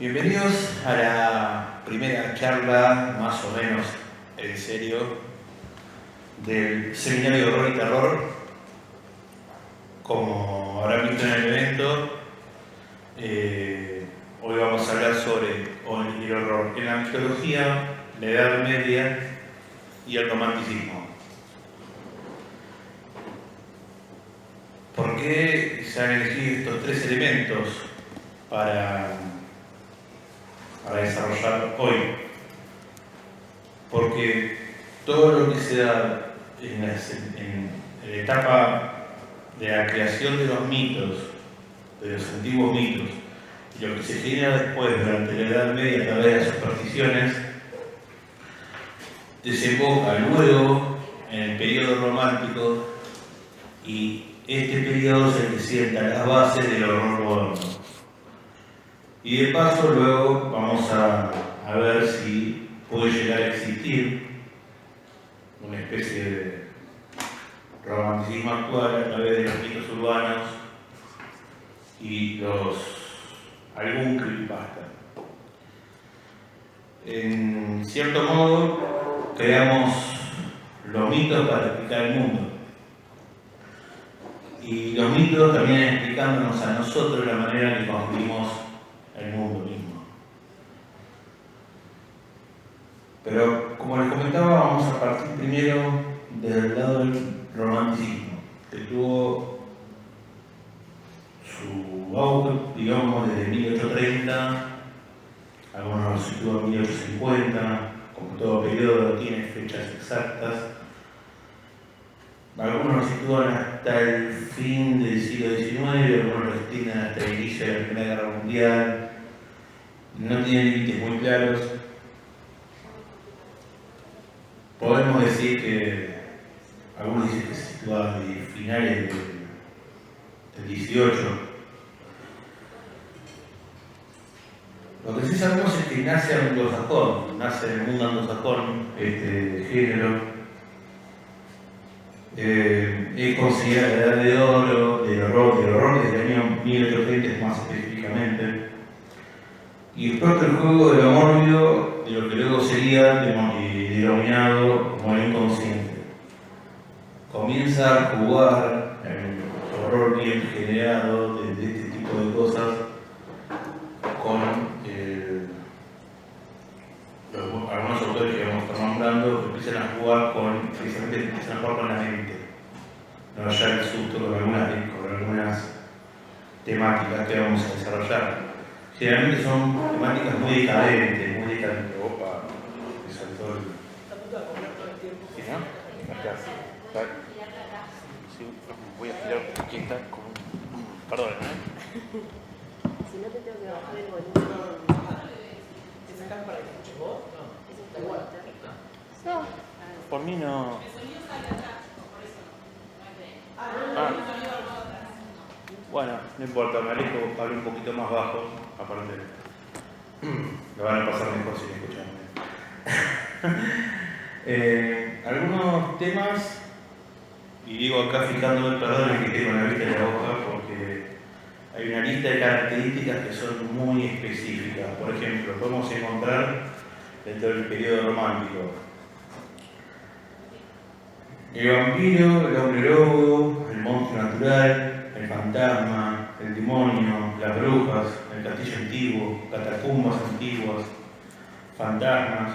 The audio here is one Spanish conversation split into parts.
Bienvenidos a la primera charla, más o menos en serio, del Seminario de Horror y Terror. Como habrán visto en el evento, hoy vamos a hablar sobre el horror en la mitología, la Edad Media y el romanticismo. ¿Por qué se han elegido estos tres elementos para desarrollar hoy? Porque todo lo que se da en la etapa de la creación de los mitos, de los antiguos mitos, y lo que se genera después durante la Edad Media a través de las supersticiones, desemboca luego en el periodo romántico, y este periodo es el que sienta las bases del horror moderno. Y de paso luego vamos a ver si puede llegar a existir una especie de romanticismo actual a través de los mitos urbanos y algún creepypasta. En cierto modo, creamos los mitos para explicar el mundo. Y los mitos también explicándonos a nosotros la manera en que construimos el mundo mismo. Pero como les comentaba, vamos a partir primero del lado del romanticismo, que tuvo su auge, digamos, desde 1830, algunos lo sitúan en 1850, como todo periodo tiene fechas exactas. Algunos lo sitúan hasta el fin del siglo XIX, algunos lo extienden hasta el inicio de la Primera Guerra Mundial. No tienen límites muy claros. Podemos decir que algunos dicen que se sitúa de finales del 18. Lo que sí sabemos es que nace anglosajón, nace en el mundo anglosajón este género. Es considerada la edad de oro del horror desde el año 1830 más específicamente. Y después el juego de lo mórbido, de lo que luego sería denominado como el inconsciente. Comienza a jugar el horror bien generado de este tipo de cosas con algunos autores que vamos a estar nombrando, empiezan a jugar precisamente con la mente. No ya el susto con algunas temáticas que vamos a desarrollar. Generalmente son temáticas muy decadentes. Opa, me saltó el... ¿Sí, no? Sí, voy a tirar porque está con... Perdón, Si no te tengo que bajar el volumen. ¿Te sacas para que escuches vos? No. No. por mí no... Bueno, no importa, me alejo, hablo un poquito más bajo, aparte lo van a pasar mejor si me escuchan. Algunos temas, y digo acá fijándome, perdón que tengo la vista de la hoja, porque hay una lista de características que son muy específicas. Por ejemplo, podemos encontrar dentro del periodo romántico el vampiro, el hombre lobo, el monstruo natural, el fantasma, el demonio, las brujas, el castillo antiguo, catacumbas antiguas, fantasmas,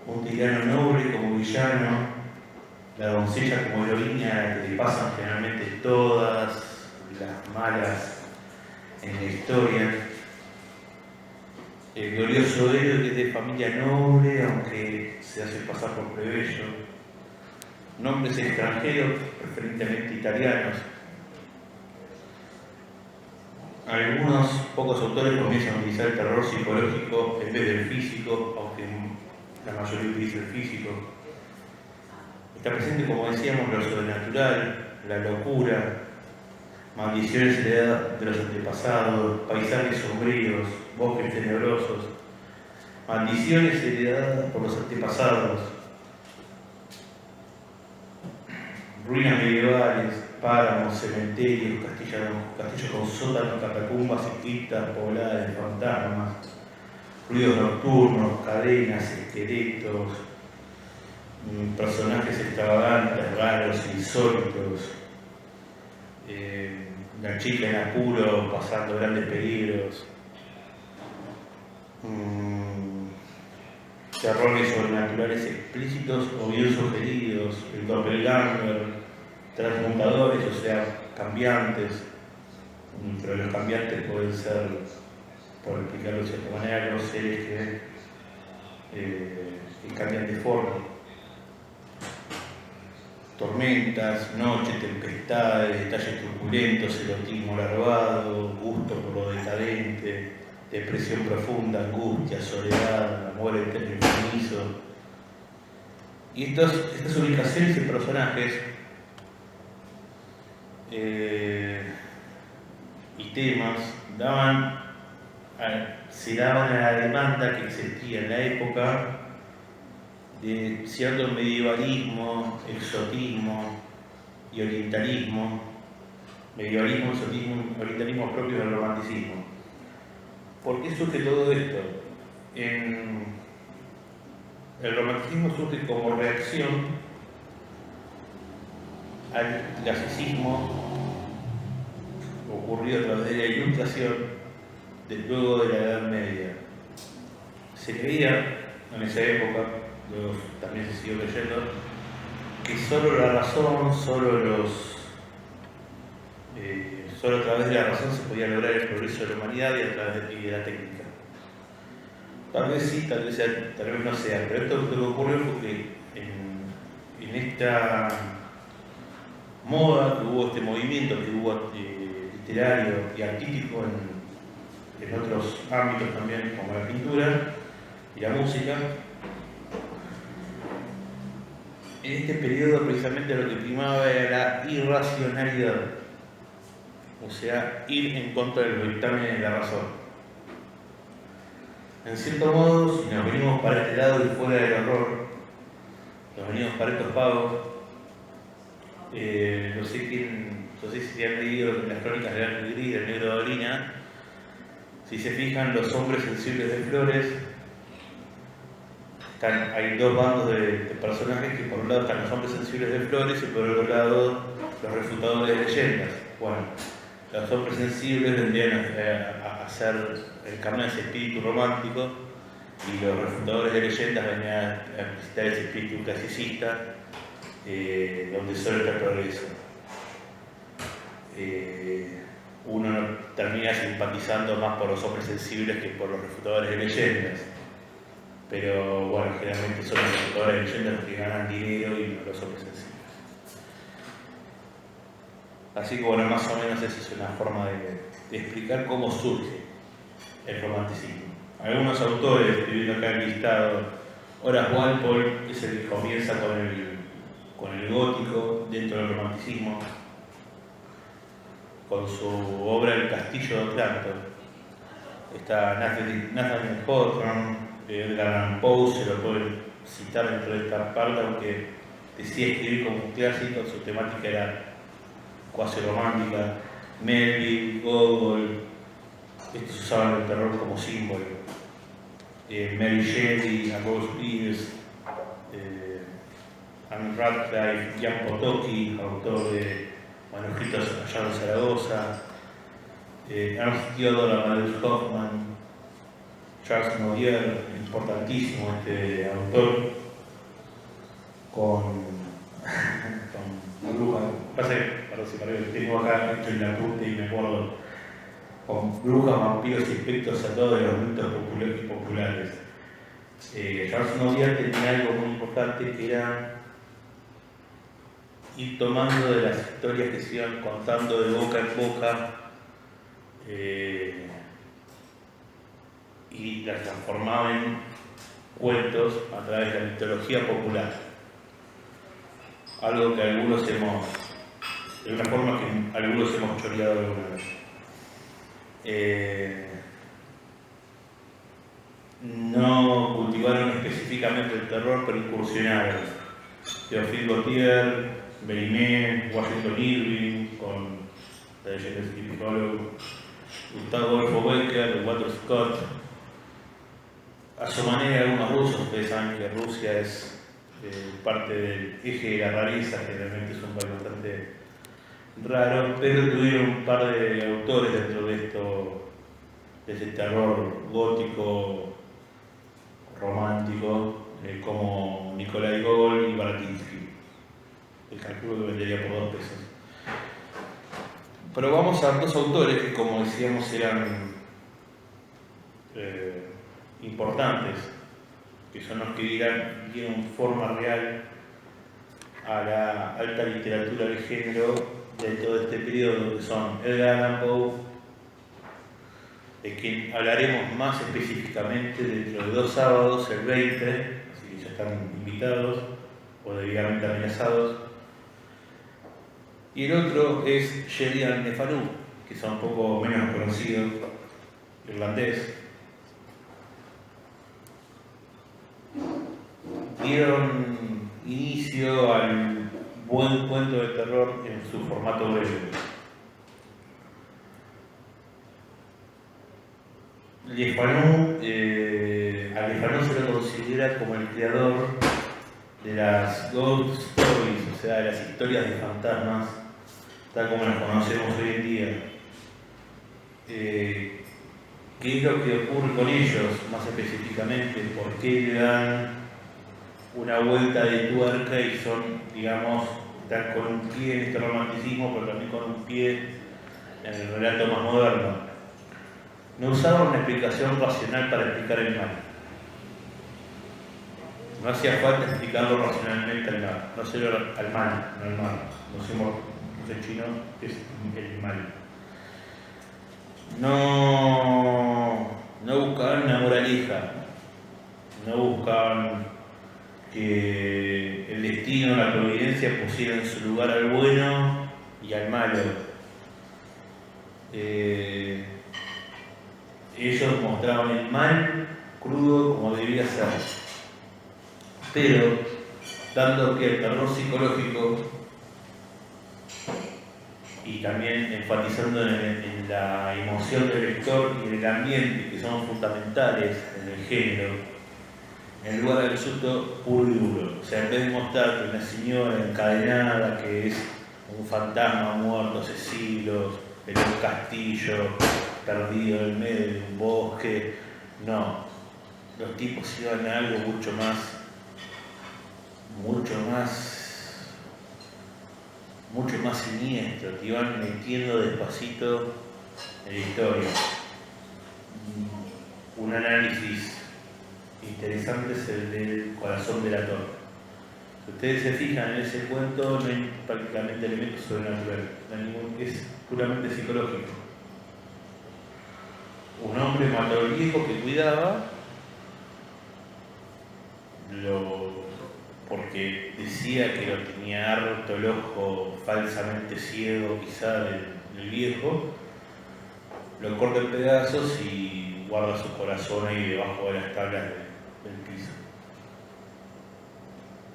un tirano noble como villano, la doncella como heroína a la que le pasan generalmente todas las malas en la historia, el glorioso héroe que es de familia noble aunque se hace pasar por plebeyo, nombres extranjeros, preferentemente italianos. Algunos pocos autores comienzan a utilizar el terror psicológico en vez del físico, aunque la mayoría utiliza el físico. Está presente, como decíamos, lo sobrenatural, la locura, maldiciones heredadas de los antepasados, paisajes sombríos, bosques tenebrosos, maldiciones heredadas por los antepasados, ruinas medievales, páramos, cementerios, castillos con sótanos, catacumbas y criptas pobladas de fantasmas, ruidos nocturnos, cadenas, esqueletos, personajes extravagantes, raros, insólitos, una chica en apuro pasando grandes peligros, terrores sobrenaturales explícitos o bien sugeridos, el doppelganger, transmutadores, o sea, cambiantes, pero los cambiantes pueden ser, por explicarlo de cierta manera, los seres que cambian de forma. Tormentas, noches, tempestades, detalles turbulentos, erotismo larvado, gusto por lo decadente, depresión profunda, angustia, soledad, amor eterno y infinizo. Y estas ubicaciones y personajes y temas se daban a la demanda que existía en la época de cierto medievalismo, exotismo y orientalismo, medievalismo, exotismo, orientalismo propio del romanticismo. ¿Por qué surge todo esto? El romanticismo surge como reacción al clasicismo ocurrido a través de la Ilustración luego de la Edad Media. Se creía en esa época, luego también se siguió creyendo, que solo la razón, solo a través de la razón se podía lograr el progreso de la humanidad y a través de la técnica. Tal vez sí, tal vez no sea, pero esto lo que ocurrió fue que en esta moda que hubo, este movimiento que hubo literario y artístico en otros ámbitos también, como la pintura y la música, en este periodo precisamente lo que primaba era la irracionalidad, o sea, ir en contra del dictamen de la razón. En cierto modo, si nos venimos para este lado y fuera del horror, nos venimos para estos pagos, no sé si han leído las crónicas de Ángel Gris, del Negro de Orina. Si se fijan, los hombres sensibles de Flores, hay dos bandos de personajes, que por un lado están los hombres sensibles de Flores y por otro lado los refutadores de leyendas. Bueno, los hombres sensibles vendrían a ser el carnet de ese espíritu romántico y los refutadores de leyendas venían a visitar ese espíritu clasicista, donde solo está el progreso. Uno termina simpatizando más por los hombres sensibles que por los refutadores de leyendas. Pero bueno, generalmente son los refutadores de leyendas los que ganan dinero y no los hombres sensibles. Así que bueno, más o menos esa es una forma de explicar cómo surge el romanticismo. Algunos autores, estoy viendo acá el listado, Horace Walpole es el que comienza con el gótico dentro del romanticismo, con su obra El Castillo de Otranto. Está Nathaniel Hawthorne, Edgar Allan Poe, se lo pueden citar dentro de esta parte, aunque decía escribir como un clásico, su temática era cuasi romántica. Melville, Gogol, estos usaban el terror como símbolo. Mary Shelley, Ambrose Bierce, Anne Radcliffe, Jan Potocki, autor de manuscritos allá en Zaragoza, Ernst Theodor Amadeus Hoffmann, Charles Nodier, importantísimo este autor, con brujas. Pasa que, perdón, tengo acá hecho en la punta y me acuerdo, con brujas, vampiros y espectros a todos de los mitos populares. Charles Nodier tenía algo muy importante que era ir tomando de las historias que se iban contando de boca en boca y las transformaba en cuentos a través de la mitología popular. Algo que algunos de una forma que algunos hemos choreado alguna vez. No cultivaron específicamente el terror, pero incursionaron. Théophile Gautier, Méliès, Washington Irving, con la leyenda del psicólogo, Gustavo Adolfo Becker, Walter Scott. A su manera, algunos rusos, ustedes saben que Rusia es parte del eje de la rareza, generalmente es un país bastante raro, pero tuvieron un par de autores dentro de esto, de ese terror gótico, romántico, como Nikolai Gogol y Baratinsky. El calculo que vendería por 2 pesos. Pero vamos a 2 autores que, como decíamos, eran importantes, que son los que dieron forma real a la alta literatura de género de todo este periodo, que son Edgar Allan Poe, de quien hablaremos más específicamente dentro de 2 sábados, el 20, así que ya están invitados o debidamente amenazados. Y el otro es Sheridan Le Fanu, que son un poco menos conocidos, irlandés. Dieron inicio al buen cuento de terror en su formato breve. Le Fanu, a Le Fanu se lo considera como el creador de las ghost stories, o sea, de las historias de fantasmas, tal como las conocemos hoy en día. ¿Qué es lo que ocurre con ellos, más específicamente? ¿Por qué le dan una vuelta de tuerca y son, digamos, están con un pie en este romanticismo, pero también con un pie en el relato más moderno? No usaban una explicación racional para explicar el mal. No hacía falta explicarlo racionalmente al mal, no solo al mal, no al mal. No sé chino, es el mal. No buscaban una moraleja, no buscaban que el destino, la providencia pusiera en su lugar al bueno y al malo. Ellos mostraban el mal crudo como debía ser, pero dando que el terror psicológico y también enfatizando en la emoción del lector y en el ambiente, que son fundamentales en el género, en lugar del susto puro y duro. O sea, en vez de mostrar que una señora encadenada, que es un fantasma muerto hace siglos, en un castillo perdido en el medio de un bosque, no. Los tipos iban a algo mucho más siniestro, te iban metiendo despacito en la historia. Un análisis interesante es el del corazón delator. Si ustedes se fijan en ese cuento, no hay prácticamente elementos sobrenaturales, es puramente psicológico. Un hombre mató al viejo que cuidaba, porque decía que lo tenía harto el ojo falsamente ciego quizá del viejo, lo corta en pedazos y guarda su corazón ahí debajo de las tablas del piso.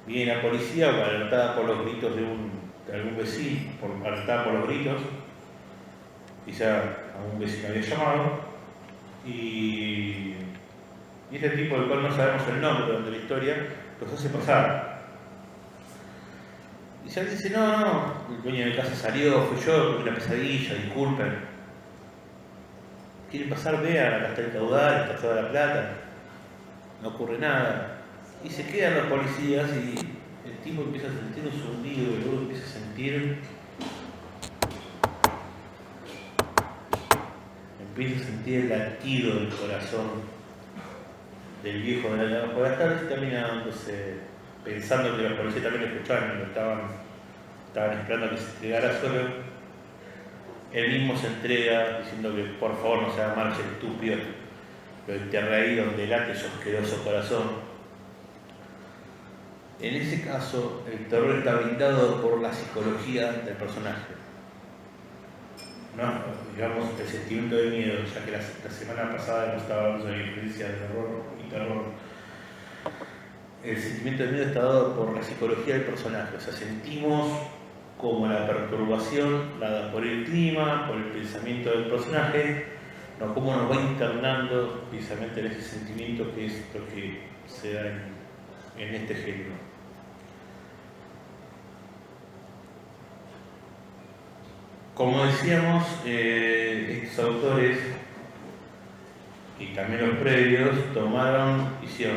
Viene la policía alertada por los gritos de algún vecino, alertada por los gritos, quizá algún vecino había llamado, y este tipo del cual no sabemos el nombre durante la historia, los hace pasar. Y ya dice, no, el dueño de casa salió, fui yo, tuve una pesadilla, disculpen. ¿Quieren pasar? Vean, acá está el caudal, está toda la plata, no ocurre nada. Y se quedan los policías y el tipo empieza a sentir un zumbido y luego empieza a sentir el latido del corazón del viejo de la por las tardes, y termina dándose, pensando que los policías también lo escuchaban y lo estaban esperando a que se entregara solo. Él mismo se entrega diciendo que por favor no se haga marcha estúpido, lo enterré ahí donde late su asqueroso corazón. En ese caso, el terror está blindado por la psicología del personaje. No, digamos, el sentimiento de miedo, ya que la semana pasada hemos estado hablando de la diferencia de horror y terror. El sentimiento de miedo está dado por la psicología del personaje, o sea, sentimos como la perturbación dada por el clima, por el pensamiento del personaje, no cómo nos va internando precisamente en ese sentimiento que es lo que se da en este género. Como decíamos, estos autores y también los previos hicieron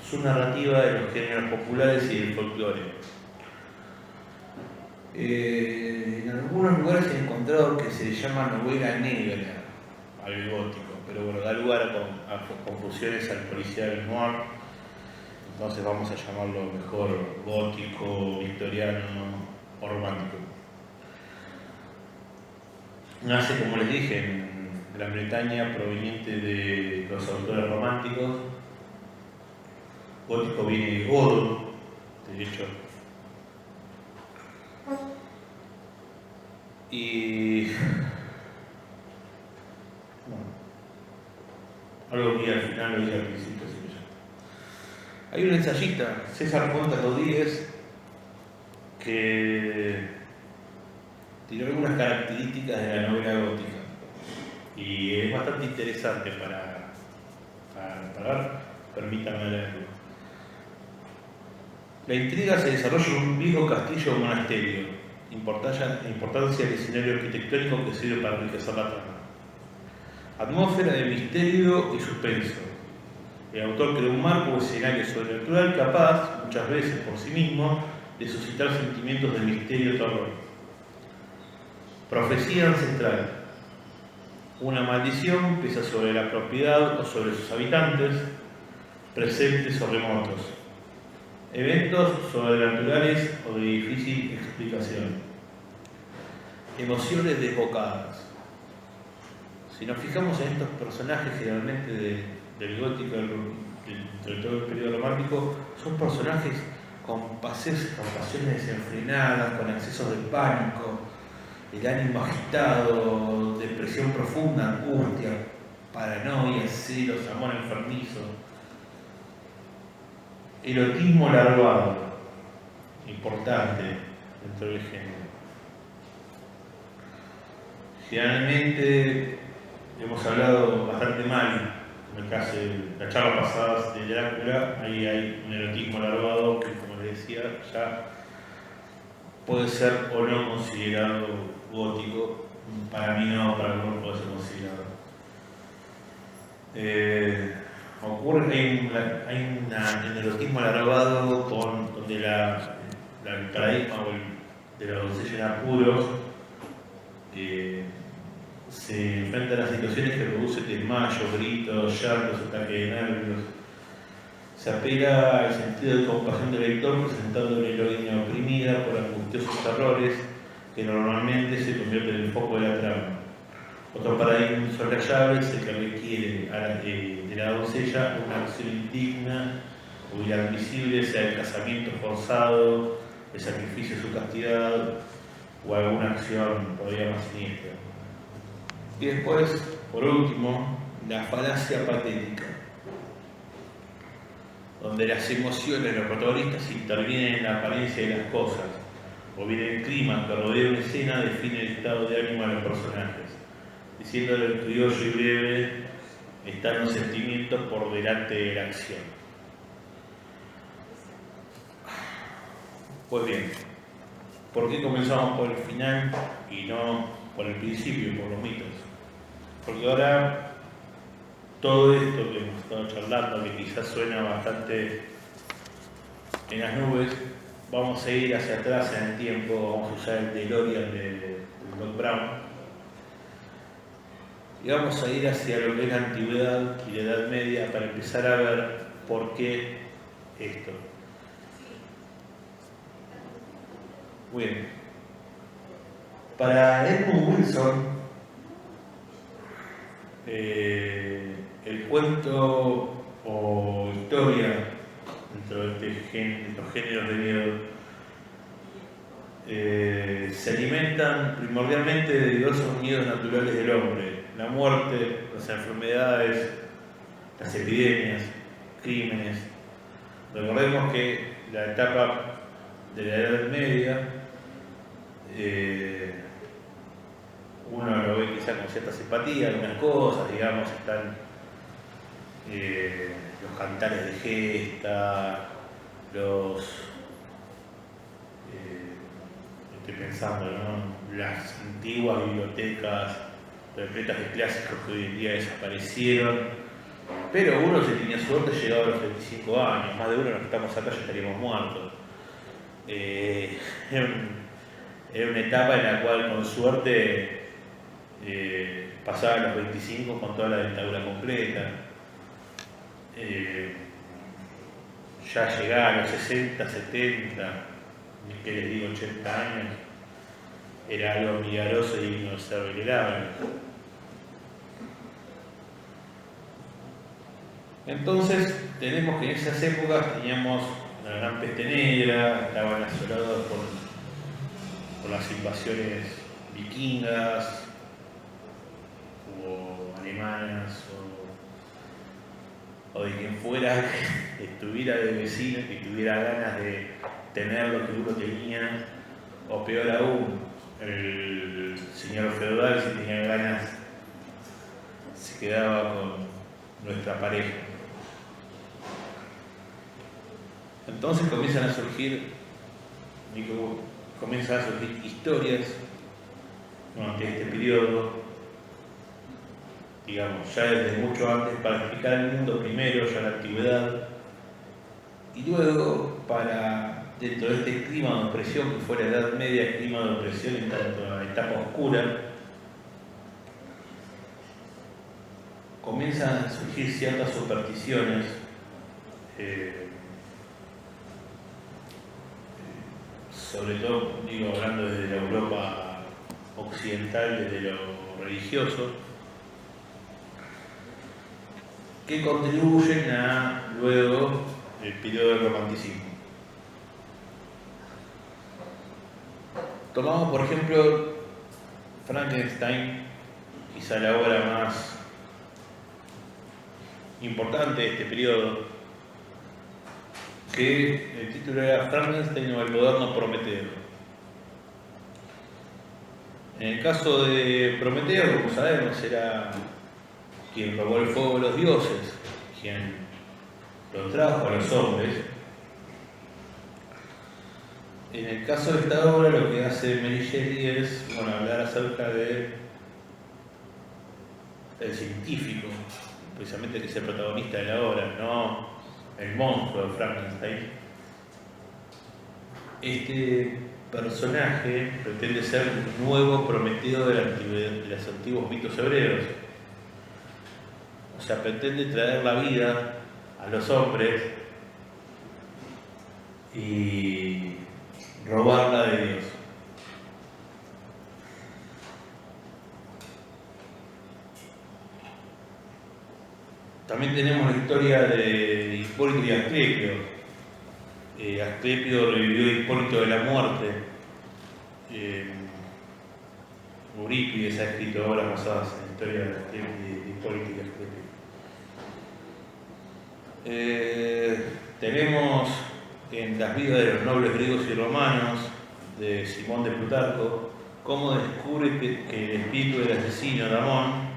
su narrativa de los géneros populares y del folclore. En algunos lugares he encontrado que se le llama novela negra al gótico, pero bueno, da lugar a confusiones al policial noir, entonces vamos a llamarlo mejor gótico, victoriano o romántico. Nace, como les dije, en Gran Bretaña, proveniente de los autores románticos. Gótico viene de godo, de hecho. Y bueno, algo que al final lo dije al principio, así que ya. Hay un ensayista, César Ponta Rodríguez, que tiró algunas características de la novela gótica y es bastante interesante para ver. Permítanme leerlo. La intriga se desarrolla en un viejo castillo o monasterio. Importancia del escenario arquitectónico que sirve para enriquecer la trama. Atmósfera de misterio y suspenso. El autor creó un marco o escenario sobrenatural capaz, muchas veces por sí mismo, de suscitar sentimientos de misterio y terror. Profecía ancestral. Una maldición pesa sobre la propiedad o sobre sus habitantes, presentes o remotos. Eventos sobrenaturales o de difícil explicación. Emociones desbocadas. Si nos fijamos en estos personajes generalmente del gótico, sobre todo el periodo romántico, son personajes con pasiones desenfrenadas, con excesos de pánico, el ánimo agitado, depresión profunda, angustia, paranoia, celos, amor enfermizo. Erotismo larvado, importante dentro del género. Generalmente hemos hablado bastante mal, en el caso de la charla pasada de Drácula, ahí hay un erotismo larvado que, como les decía, ya puede ser o no considerado gótico. Para mí no, para algunos puede ser considerado. Hay un erotismo alargado donde el paradigma de la doncella en apuros se enfrenta a las situaciones que producen desmayos, gritos, llantos, ataques de nervios. Se apela al sentido de compasión del lector presentando una heroína oprimida por angustiosos terrores que normalmente se convierte en el foco de la trama. Otro paradigma insoslayable es el que requiere de la doncella una acción indigna o inadmisible, sea el casamiento forzado, el sacrificio de su castidad o alguna acción todavía más siniestra. Y después, por último, la falacia patética, donde las emociones de los protagonistas intervienen en la apariencia de las cosas, o bien el clima que rodea una escena define el estado de ánimo de los personajes. Diciéndolo en criollo y breve, están los sentimientos por delante de la acción. Pues bien, ¿por qué comenzamos por el final y no por el principio, por los mitos? Porque ahora todo esto que hemos estado charlando, que quizás suena bastante en las nubes, vamos a ir hacia atrás en el tiempo, vamos a usar el DeLorean de Doc Brown. Y vamos a ir hacia lo que es la antigüedad y la Edad Media para empezar a ver por qué esto. Muy bien. Para Edmund Wilson, el cuento o historia dentro de estos géneros de miedo se alimentan primordialmente de diversos miedos naturales del hombre: la muerte, las enfermedades, las epidemias, crímenes. Recordemos que la etapa de la Edad Media uno lo ve quizá con cierta simpatía, algunas cosas, digamos, están los cantares de gesta, estoy pensando, ¿no? Las antiguas bibliotecas repletas de clásicos que hoy en día desaparecieron, pero uno, si tenía suerte, llegaba a los 25 años, más de uno de los que estamos acá ya estaríamos muertos. Era una etapa en la cual, con suerte, pasaba los 25 con toda la dictadura completa. Ya llegar a los 60, 70, que les digo 80 años, era algo milagroso y digno de ser venerable. Entonces tenemos que en esas épocas teníamos la gran peste negra, estaban asolados por las invasiones vikingas o alemanas o de quien fuera que estuviera de vecino, que tuviera ganas de tener lo que uno tenía, o peor aún, el señor feudal, si tenía ganas, se quedaba con nuestra pareja. Entonces comienzan a surgir historias durante este periodo, digamos, ya desde mucho antes, para explicar el mundo primero, ya la antigüedad, y luego para, dentro de este clima de opresión que fue la Edad Media, clima de opresión en tanto a la etapa oscura, comienzan a surgir ciertas supersticiones sobre todo, digo, hablando desde la Europa occidental, desde lo religioso, que contribuyen a luego el periodo del romanticismo. Tomamos, por ejemplo, Frankenstein, quizá la obra más importante de este periodo, que el título era Frankenstein o el moderno Prometeo. En el caso de Prometeo, como sabemos, era quien robó el fuego de los dioses, quien lo trajo a los hombres. En el caso de esta obra, lo que hace Mary Shelley es, hablar acerca del científico, precisamente que es el protagonista de la obra, no el monstruo de Frankenstein. Este personaje pretende ser un nuevo Prometeo de los antiguos mitos hebreos. O sea, pretende traer la vida a los hombres y robarla de Dios. También tenemos la historia de Hipólito y Asclepio. Asclepio revivió a Hipólito de la muerte. Eurípides ha escrito obras basadas en la historia de Hipólito y Asclepio. Tenemos en las vidas de los nobles griegos y romanos, de Simón de Plutarco, cómo descubre que el espíritu del asesino Damón,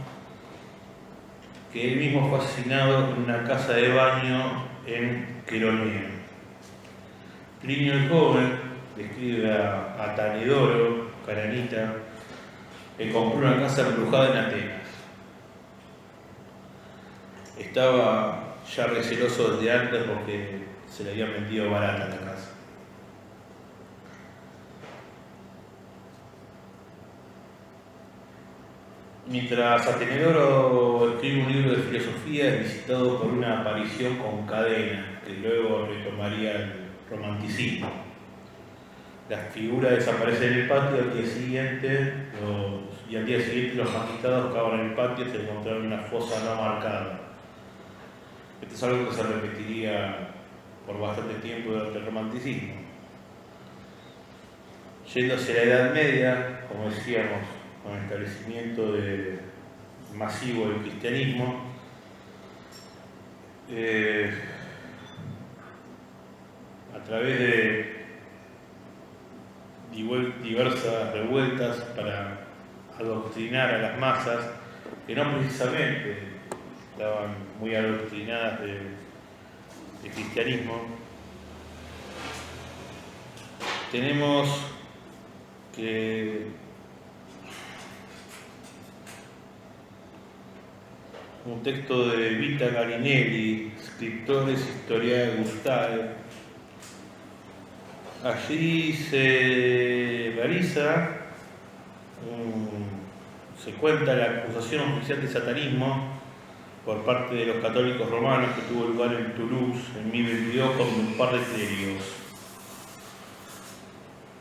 que él mismo fue asesinado en una casa de baño en Queronea. Plinio el Joven describe a Tanedoro, cananita, que compró una casa embrujada en Atenas. Estaba ya receloso desde antes porque se le habían vendido barata la casa. Mientras Atenedoro escribe un libro de filosofía, es visitado por una aparición con cadena, que luego retomaría el romanticismo. La figura desaparece en el patio, al día siguiente los magistrados cavan en el patio y se encontraron una fosa no marcada. Esto es algo que se repetiría por bastante tiempo durante el romanticismo. Yéndose a la Edad Media, como decíamos, con el establecimiento masivo del cristianismo, a través de diversas vueltas para adoctrinar a las masas, que no precisamente estaban muy adoctrinadas de cristianismo. Tenemos que un texto de Vita Galinelli, Scriptores Historiae Gustae. Allí se realiza, se cuenta la acusación oficial de satanismo por parte de los católicos romanos que tuvo lugar en Toulouse en 1022 con un par de clérigos.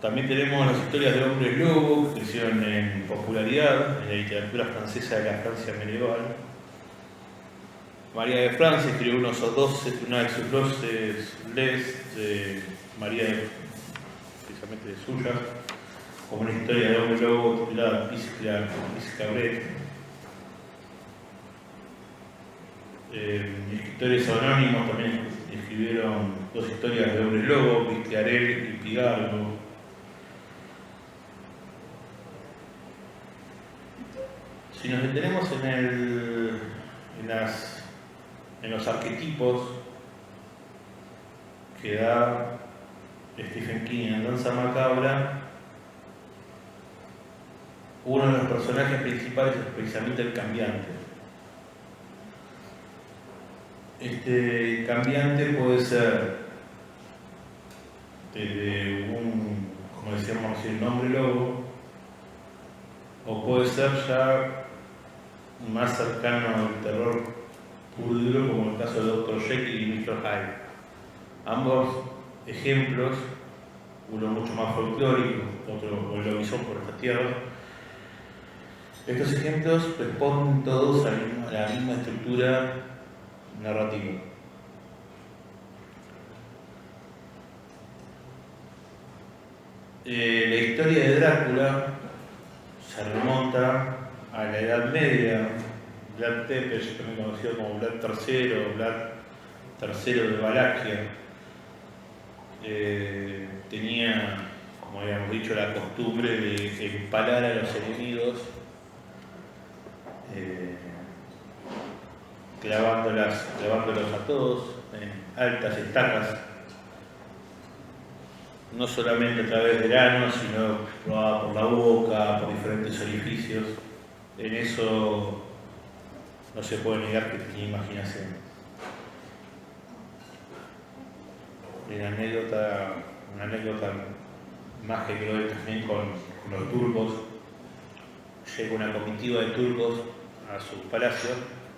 También tenemos las historias de hombres lobos que crecieron en popularidad en la literatura francesa de la Francia medieval. María de Francia escribió una de sus 12 les de María precisamente de suyas, como una historia de hombre lobo titulada Piscabret. Escritores anónimos también escribieron 2 historias de hombres lobo, Pisclarel y Pigargo. Si nos detenemos en los arquetipos que da Stephen King en Danza Macabra, uno de los personajes principales es precisamente el cambiante. Este cambiante puede ser desde como decíamos, un hombre lobo, o puede ser ya más cercano al terror puro y duro, como el caso de Dr. Jekyll y Mr. Hyde. Ambos ejemplos, uno mucho más folclórico, otro el lobizón por estas tierras. Estos ejemplos responden todos a la misma estructura narrativa. La historia de Drácula se remonta a la Edad Media. Vlad Tepes, también conocido como Vlad III, Vlad III de Valaquia, tenía, como habíamos dicho, la costumbre de empalar a los enemigos clavándolos a todos en altas estacas, no solamente a través del ano, sino por la boca, por diferentes orificios. En eso no se puede negar que tenía imaginación. Una anécdota más que creo también con los turcos. Llega una comitiva de turcos a su palacio.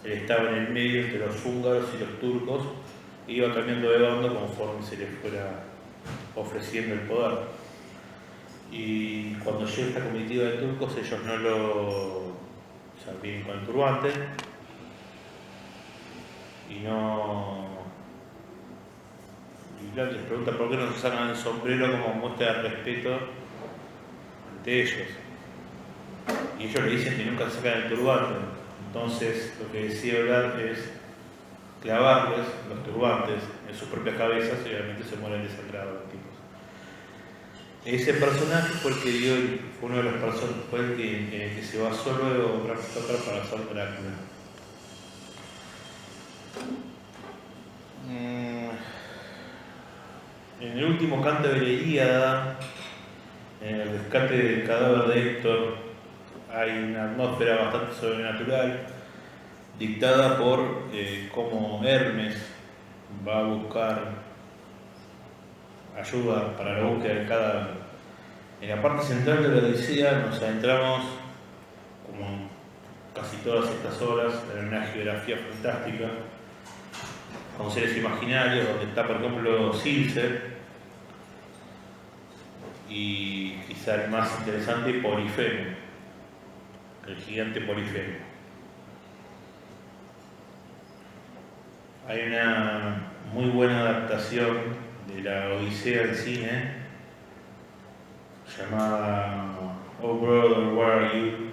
Él estaba en el medio entre los húngaros y los turcos, e iba cambiando de bando conforme se les fuera ofreciendo el poder. Y cuando llega esta comitiva de turcos, ellos no lo vienen con el turbante y Vlad les pregunta por qué no se sacan el sombrero como muestra de respeto ante ellos. Y ellos le dicen que nunca se sacan el turbante. Entonces lo que decide Vlad es clavarles los turbantes en sus propias cabezas y obviamente se mueren desangrados los tipos. Ese personaje fue el que fue uno de los personajes en el que se basó luego Bram Stoker para hacer Drácula. En el último canto de la Ilíada, en el rescate del cadáver de Héctor, hay una atmósfera bastante sobrenatural, dictada por cómo Hermes va a buscar ayuda para la búsqueda del cadáver. En la parte central de la Odisea nos adentramos, como en casi todas estas obras, en una geografía fantástica, con seres imaginarios, donde está, por ejemplo, Circe, y quizá el más interesante, Polifemo, el gigante Polifemo. Hay una muy buena adaptación de la Odisea en cine, llamada Oh Brother, Where Are You?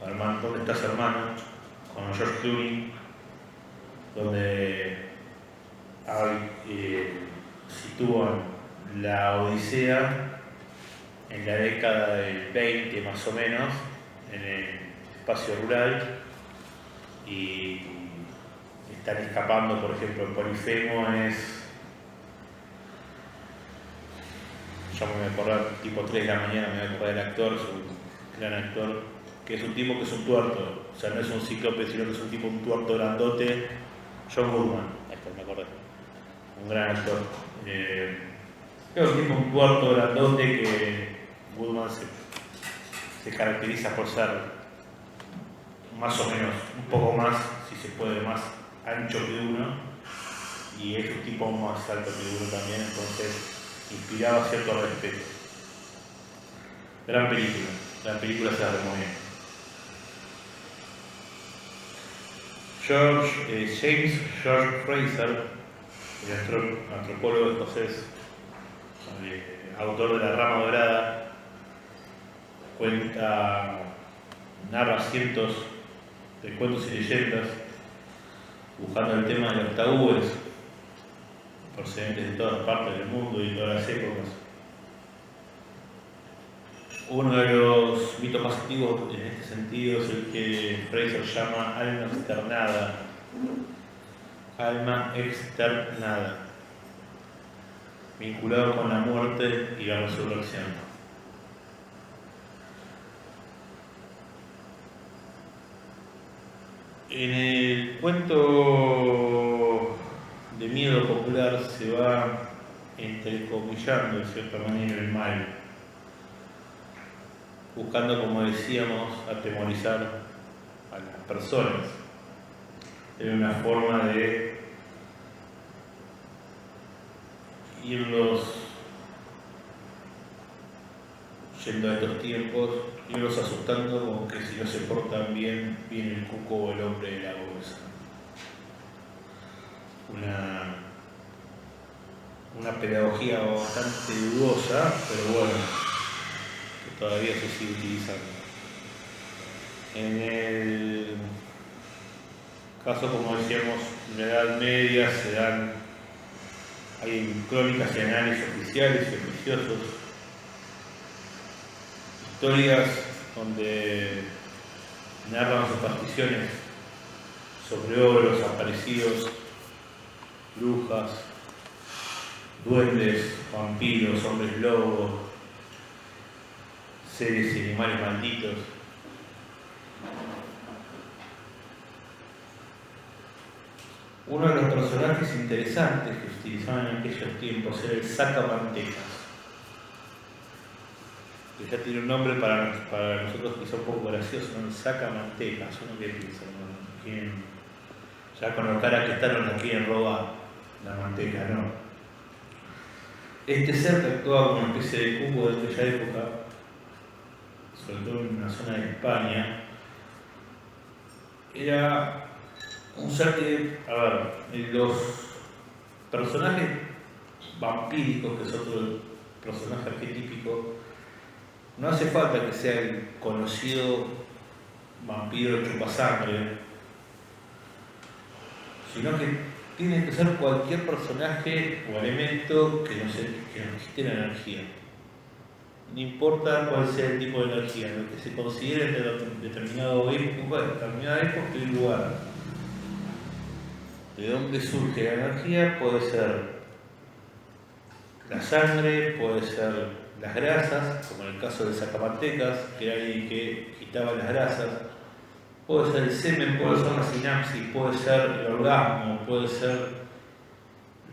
Hermano, ¿dónde estás, hermano? Con George Clooney, donde sitúan la Odisea en la década del 20 más o menos, en el espacio rural, y están escapando, por ejemplo, el Polifemo es, yo me voy a acordar, tipo 3 de la mañana me voy a acordar del actor, es un gran actor, que es un tipo que es un tuerto, o sea, no es un cíclope, sino que es un tipo, un tuerto grandote, John Goodman, ahí está, me acordé, un gran actor. Es un tipo, un tuerto grandote que Goodman se caracteriza por ser más o menos, un poco más, si se puede, más ancho que uno, y es un tipo más alto que uno también, entonces inspiraba cierto respeto. Gran película se hace muy bien. James George Fraser, el antropólogo escocés, autor de La Rama Dorada, narra cientos de cuentos y leyendas, buscando el tema de los tabúes, procedentes de todas partes del mundo y de todas las épocas. Uno de los mitos más antiguos en este sentido es el que Fraser llama alma externada. Alma externada, vinculado con la muerte y la resurrección. En el cuento de miedo popular se va entrecomillando de cierta manera el mal, buscando, como decíamos, atemorizar a las personas. Es una forma de irlos, yendo a estos tiempos, irlos asustando con que si no se portan bien, viene el cuco o el hombre de la bolsa. Una pedagogía bastante dudosa, pero bueno, que todavía se sigue utilizando. En el caso, como decíamos, en la Edad Media hay crónicas y análisis oficiales y oficiosos, historias donde narran supersticiones sobre ogros, aparecidos, brujas, duendes, vampiros, hombres lobos, seres y animales malditos. Uno de los personajes interesantes que se utilizaban en aquellos tiempos era el sacamantecas, que ya tiene un nombre para nosotros quizá un poco gracioso, ¿no? El sacamantecas. Uno que piensa, ¿no? Ya con la cara que están nos quieren robar la manteca, no. Este ser que actuaba como una especie de cubo de aquella época, sobre todo en una zona de España, era un ser que, los personajes vampíricos, que es otro personaje arquetípico, no hace falta que sea el conocido vampiro chupasangre, sino que tiene que ser cualquier personaje o elemento que nos quite la energía. No importa cuál sea el tipo de energía, lo que se considere en determinada época y lugar. De dónde surge la energía puede ser la sangre, puede ser las grasas, como en el caso de Sacamantecas, que era alguien que quitaba las grasas, puede ser el semen, puede ser la sinapsis, puede ser el orgasmo, puede ser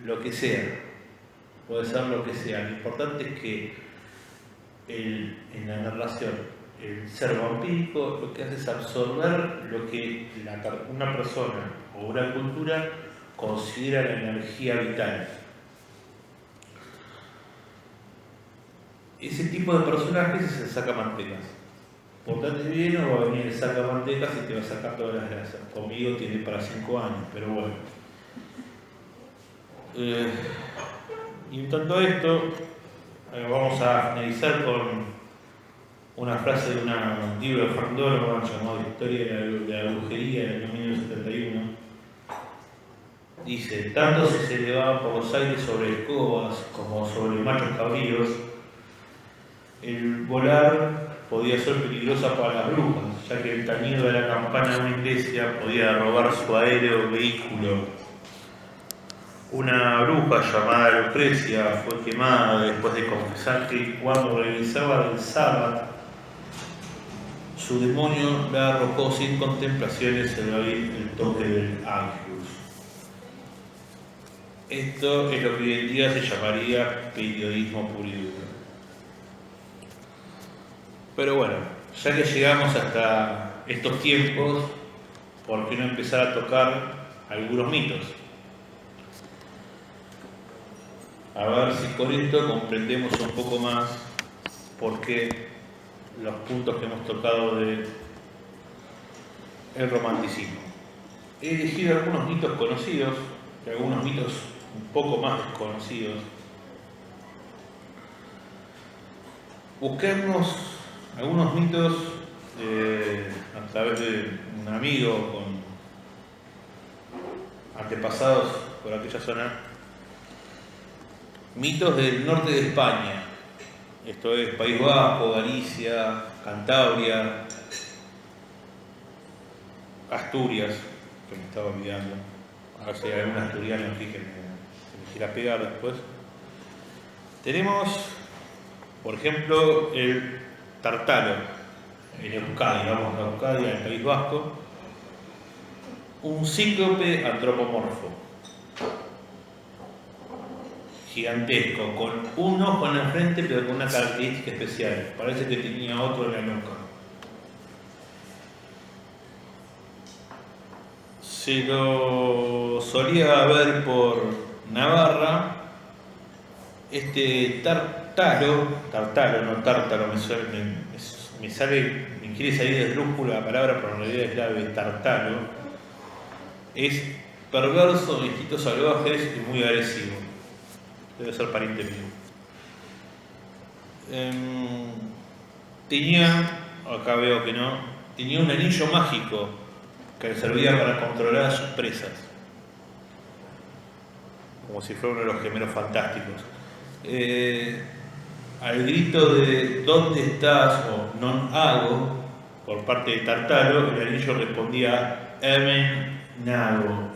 lo que sea, Lo importante es que en la narración, el ser vampírico lo que hace es absorber lo que una persona o una cultura considera la energía vital. Ese tipo de personajes es el sacamantecas. Portate bien o va a venir el sacamantecas y te va a sacar todas las grasas. Conmigo tiene para 5 años, pero bueno. Y en tanto a esto, vamos a finalizar con una frase de un libro de Frank Dorman llamado Historia de la Brujería del año 1971. Dice: tanto se elevaban por los aires sobre escobas como sobre machos cabríos, el volar podía ser peligrosa para las brujas, ya que el tañido de la campana de una iglesia podía robar su aéreo vehículo. Una bruja llamada Lucrecia fue quemada después de confesar que cuando regresaba del sábado, su demonio la arrojó sin contemplaciones al oír el toque del Angelus. Esto es lo que hoy en día se llamaría periodismo puro y duro. Pero bueno, ya que llegamos hasta estos tiempos, ¿por qué no empezar a tocar algunos mitos? A ver si con esto comprendemos un poco más por qué los puntos que hemos tocado del romanticismo. He elegido algunos mitos conocidos y algunos mitos un poco más desconocidos. Busquemos algunos mitos a través de un amigo con antepasados por aquella zona. Mitos del norte de España, esto es País Vasco, Galicia, Cantabria, Asturias, que me estaba olvidando. A ver si hay algún asturiano aquí que me quiera pegar después. Tenemos, por ejemplo, el tartalo, en Euskadi, vamos a Euskadi, en el País Vasco, un cíclope antropomorfo, gigantesco, con un ojo en la frente pero con una característica especial, parece que tenía otro en la nuca. Se lo solía ver por Navarra. Este tártaro, no tártaro, me quiere salir de esdrújula la palabra, pero en realidad es grave, tártaro, es perverso, de instintos salvajes y muy agresivo. Debe ser pariente mío. Acá veo que no, tenía un anillo mágico que le servía para controlar a sus presas, como si fuera uno de los gemelos fantásticos. Al grito de ¿dónde estás? O non hago por parte de Tartaro, el anillo respondía Emen Nago,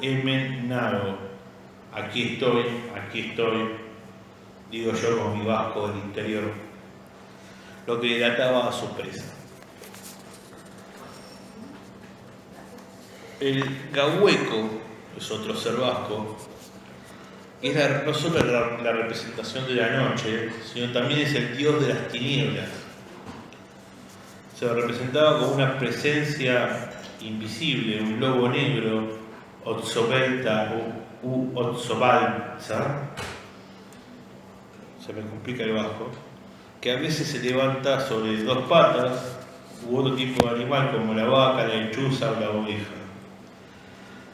aquí estoy, digo yo con mi vasco del interior, lo que delataba a su presa. El gahueco es otro ser vasco. Es no solo la representación de la noche, sino también es el dios de las tinieblas. Se lo representaba como una presencia invisible, un lobo negro, Otzobelta u Otzobalza, se me complica el bajo, que a veces se levanta sobre dos patas u otro tipo de animal como la vaca, la lechuza o la oveja.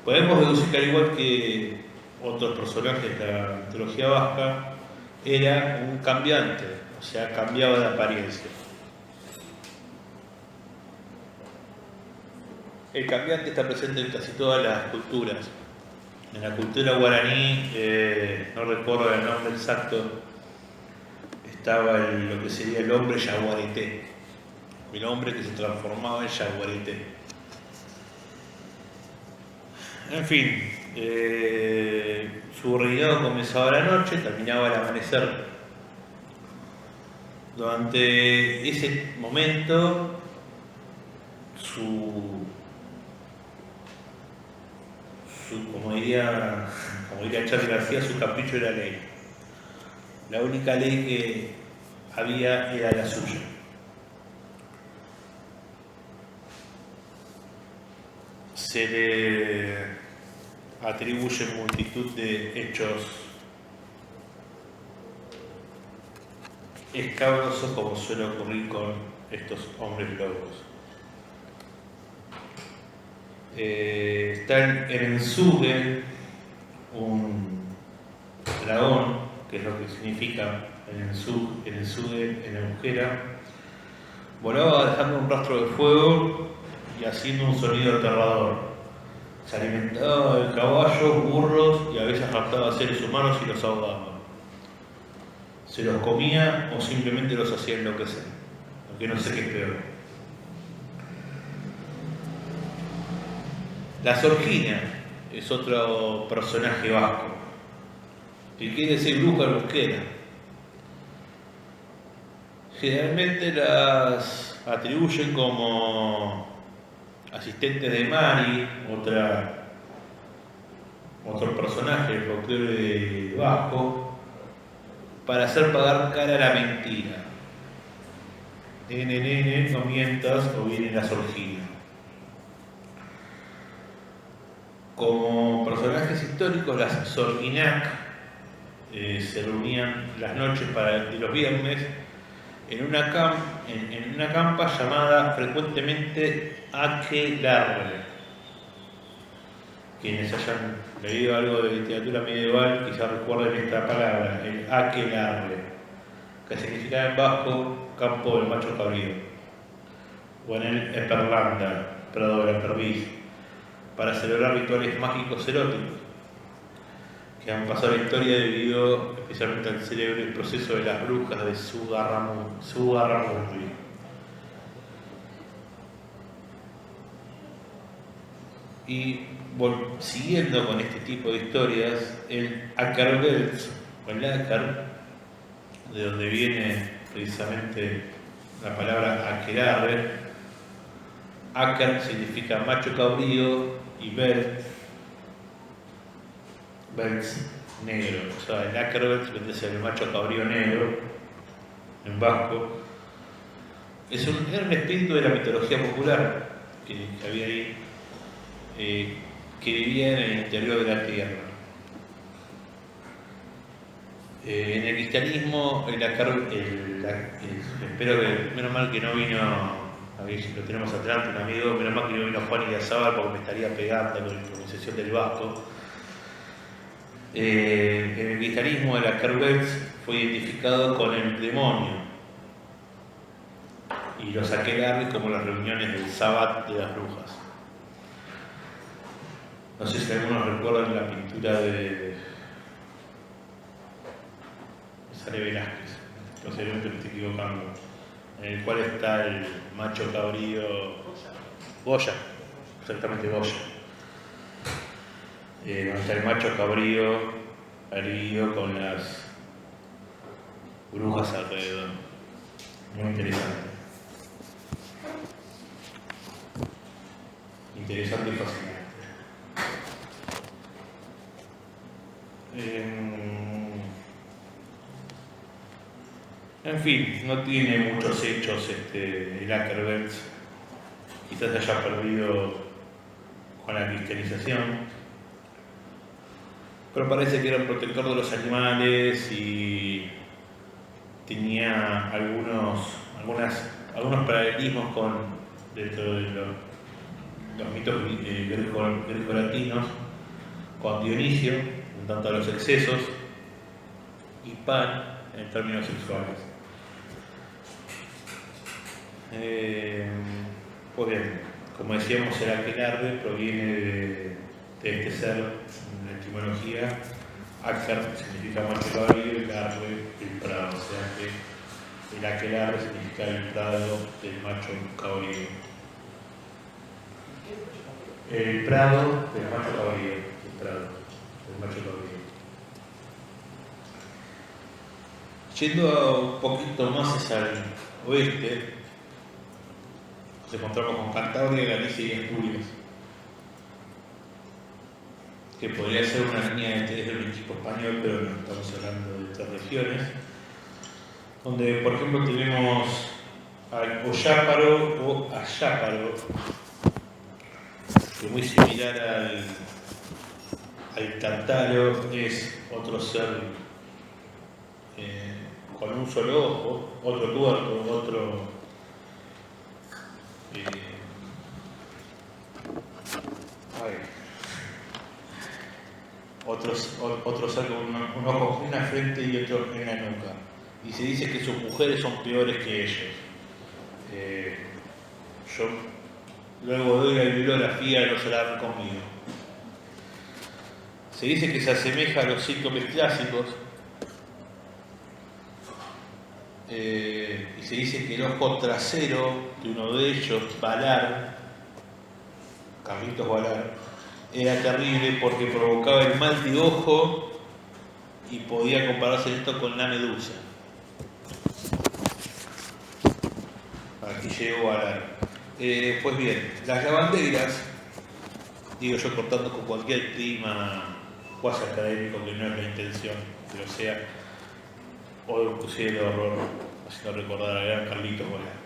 Podemos deducir que al igual que otros personajes de la mitología vasca, era un cambiante, o sea, cambiaba de apariencia. El cambiante está presente en casi todas las culturas. En la cultura guaraní, no recuerdo el nombre exacto, estaba lo que sería el hombre yaguareté, el hombre que se transformaba en yaguareté. En fin, su reinado comenzaba a la noche, terminaba al amanecer. Durante ese momento, como diría Charly García, su capricho era ley. La única ley que había era la suya. Se le atribuyen multitud de hechos escabrosos, como suele ocurrir con estos hombres lobos. Está en Erensuge, un dragón, que es lo que significa Erensuge en euskera, volaba dejando un rastro de fuego y haciendo un sonido aterrador. Se alimentaba de caballos, burros y a veces raptaba a seres humanos y los ahogaba. ¿Se los comía o simplemente los hacía enloquecer? Porque no sé qué es peor. La Zorgina es otro personaje vasco, que quiere decir bruja busquera. Generalmente las atribuyen como asistentes de Mari, otro personaje del folclore vasco, para hacer pagar cara a la mentira. Nene, no mientas o viene la Zorgina. Como personajes históricos, las Zorginac se reunían las noches de los viernes en una campa llamada frecuentemente Aquelarre. Quienes hayan leído algo de literatura medieval quizás recuerden esta palabra, el Aquelarre, que significa en vasco campo del macho cabrío, o en el Eperlanda, prado de la perdiz, para celebrar rituales mágicos eróticos que han pasado a la historia debido especialmente al célebre proceso de las brujas de Sugarramurdi. Y siguiendo con este tipo de historias, el Akervels, o el Aker, de donde viene precisamente la palabra Aquelarre. Aker significa macho cabrío y Belt negro, o sea, el Akervels vendría a ser el macho cabrío negro en vasco. Era un espíritu de la mitología popular que había ahí, que vivía en el interior de la tierra. En el cristianismo, espero que, menos mal que no vino, a ver si lo tenemos atrás, un amigo, menos mal que no vino Juan Idiazábal porque me estaría pegando con la pronunciación del vasco. En el cristianismo, el Akervels fue identificado con el demonio y los aquelarres como las reuniones del sábado de las brujas. No sé si algunos recuerdan la pintura de Sale Velázquez, posiblemente me estoy equivocando, en el cual está el macho cabrío Goya, exactamente Goya. Donde está el macho cabrío erguido con las brujas alrededor. Muy interesante. Interesante y fascinante. En fin, no tiene muchos hechos el Akervels. Quizás se haya perdido con la cristianización, pero parece que era un protector de los animales y tenía algunos paralelismos dentro de los mitos grecolatinos con Dionisio en tanto a los excesos y Pan en términos sexuales. Pues bien, como decíamos, el Aquelarre proviene de este ser, en la etimología. Aker significa macho cabrío y Larre el prado, o sea que el Aquelarre significa el prado del macho cabrío. El prado del macho cabrío, el prado del macho cabrío. Yendo un poquito más hacia el oeste, nos encontramos con Cantabria, Galicia y Asturias, que podría ser una línea de interés del equipo español, pero no estamos hablando de estas regiones, donde por ejemplo tenemos al Oyáparo o Ayáparo, que muy similar al Tártaro, es otro ser con un solo ojo, otro tuerto, otro ser con un ojo en una frente y otro en la nuca. Y se dice que sus mujeres son peores que ellos. Yo luego doy la bibliografía y no se la dan conmigo. Se dice que se asemeja a los cíclopes clásicos, y se dice que el ojo trasero de uno de ellos, Valar, Carlitos Valar, era terrible porque provocaba el mal de ojo y podía compararse esto con la medusa. Aquí llegó Valar. Pues bien, las lavanderas, digo yo cortando con cualquier clima cuasi académico, que no es la intención que lo sea, o inclusive de horror, haciendo recordar al gran Carlitos Valar.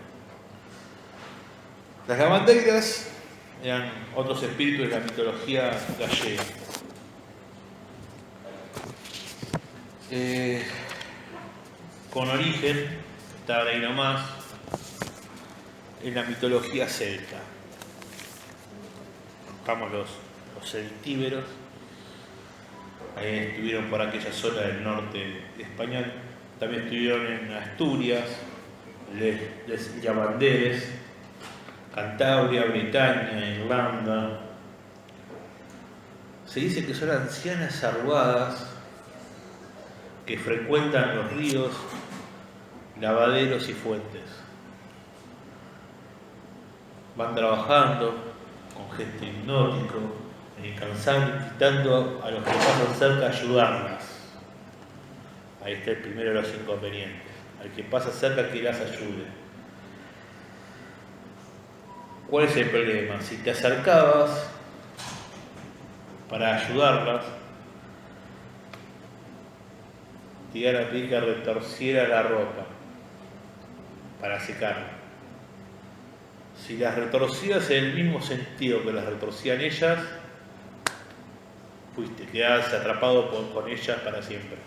Las lavandeiras eran otros espíritus de la mitología gallega. Con origen, está ahí nomás, en la mitología celta. Estamos los celtíberos, ahí estuvieron por aquella zona del norte español, también estuvieron en Asturias, les Llavanderes, Cantabria, Bretaña, Irlanda. Se dice que son ancianas arrugadas que frecuentan los ríos, lavaderos y fuentes. Van trabajando con gesto hipnótico, incansable, invitando a los que pasan cerca a ayudarlas. Ahí está el primero de los inconvenientes. Al que pasa cerca que las ayude. ¿Cuál es el problema? Si te acercabas para ayudarlas, te iban a pedir que retorciera la ropa para secarla. Si las retorcías en el mismo sentido que las retorcían ellas, fuiste, quedabas atrapado con ellas para siempre.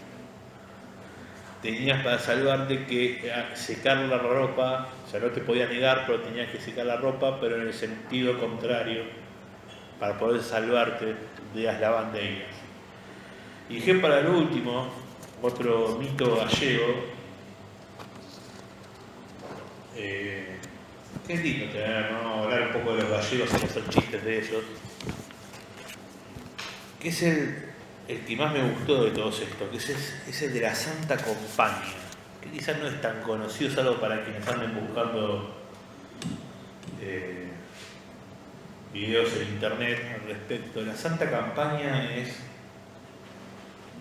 Tenías para salvarte que secar la ropa, o sea, no te podías negar, pero tenías que secar la ropa, pero en el sentido contrario, para poder salvarte de las lavandeiras. Y dejé para el último otro mito gallego, que es lindo tener, ¿no? Hablar un poco de los gallegos y hacer chistes de ellos, que es el que más me gustó de todos estos, que es el de la Santa Compañía, que quizás no es tan conocido, salvo para quienes anden buscando videos en internet al respecto. La Santa Campaña es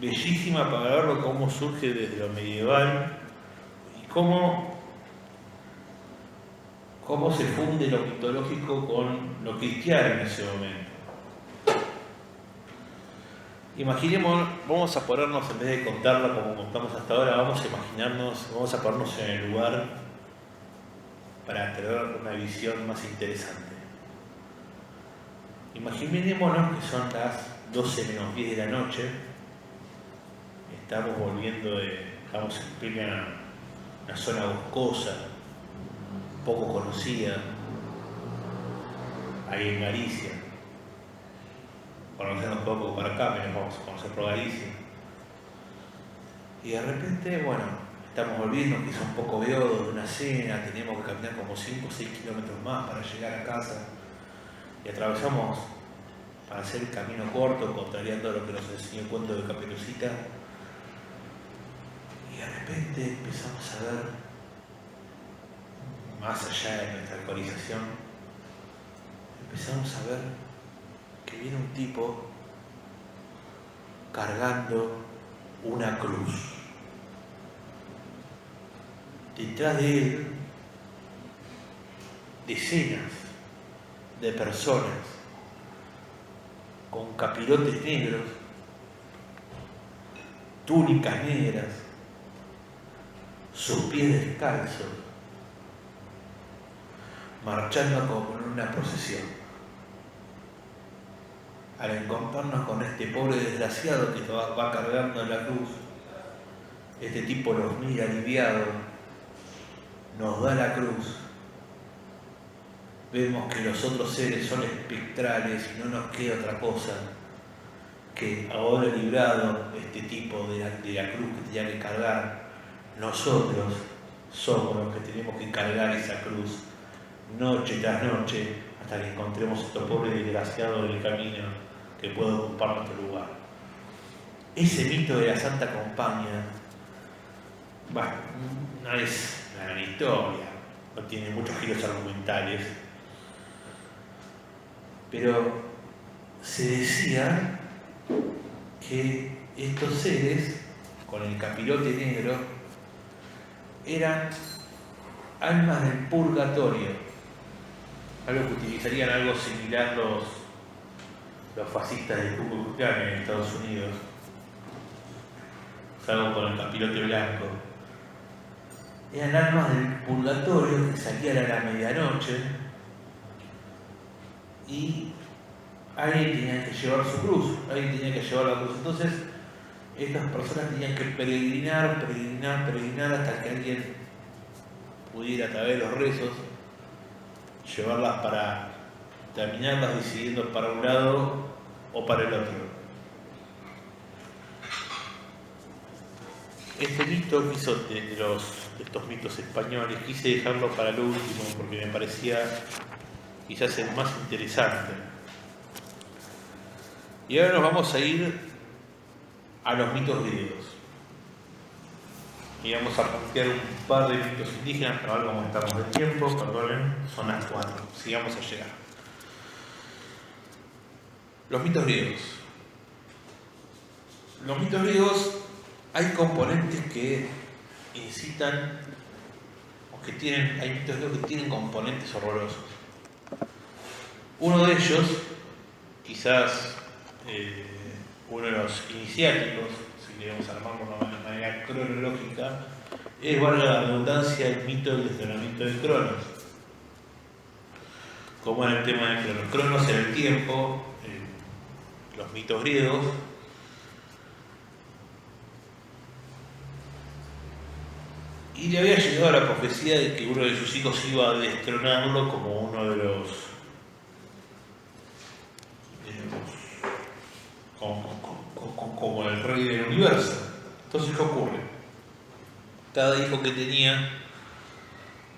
bellísima para verlo cómo surge desde lo medieval y cómo se funde lo mitológico con lo cristiano en ese momento. Imaginemos, vamos a ponernos, en vez de contarla como contamos hasta ahora, vamos a ponernos en el lugar para tener una visión más interesante. Imaginémonos que son las 12 menos 10 de la noche, estamos en plena una zona boscosa, poco conocida, ahí en Galicia. Conocemos un poco para acá, pero vamos a conocer por Galicia. Y de repente, bueno, estamos volviendo, quizá un poco beodos de una cena, teníamos que caminar como 5 o 6 kilómetros más para llegar a casa. Y atravesamos para hacer el camino corto, contrariando lo que nos enseñó el cuento de Caperucita. Y de repente empezamos a ver, más allá de nuestra alcoholización, empezamos a ver que viene un tipo cargando una cruz. Detrás de él, decenas de personas con capirotes negros, túnicas negras, sus pies descalzos, marchando como en una procesión. Al encontrarnos con este pobre desgraciado que va cargando la cruz, este tipo nos mira aliviado, nos da la cruz, vemos que los otros seres son espectrales y no nos queda otra cosa que, ahora librado este tipo de la cruz que tenía que cargar, nosotros somos los que tenemos que cargar esa cruz noche tras noche hasta que encontremos a estos pobres desgraciados del camino que pueda ocupar nuestro lugar. Ese mito de la Santa Compañía Bueno, no es una gran historia, no tiene muchos giros argumentales, pero se decía que estos seres, con el capirote negro, eran almas del purgatorio, algo que utilizarían algo similar los fascistas de Ku Klux Klan en Estados Unidos, salvo con el capirote blanco. Eran almas del purgatorio que salían a la medianoche y alguien tenía que llevar su cruz, alguien tenía que llevar la cruz. Entonces, estas personas tenían que peregrinar hasta que alguien pudiera, a través de los rezos, llevarlas para terminarlas decidiendo para un lado o para el otro. Este mito que hizo de estos mitos españoles, quise dejarlo para lo último porque me parecía quizás el más interesante. Y ahora nos vamos a ir a los mitos griegos. Y vamos a plantear un par de mitos indígenas, pero ahora como estamos de tiempo, perdonen, son las 4. Sigamos a llegar. Los mitos griegos. Los mitos griegos, hay componentes que incitan, o que tienen, hay mitos griegos que tienen componentes horrorosos. Uno de ellos, quizás uno de los iniciáticos, si queremos armarlo de una manera cronológica, es, valga la redundancia, el mito del destronamiento de Cronos. Como en el tema de Cronos. Cronos era el tiempo, los mitos griegos. Y le había llegado la profecía de que uno de sus hijos iba a destronarlo como uno de los como el rey del universo. Entonces, ¿qué ocurre? Cada hijo que tenía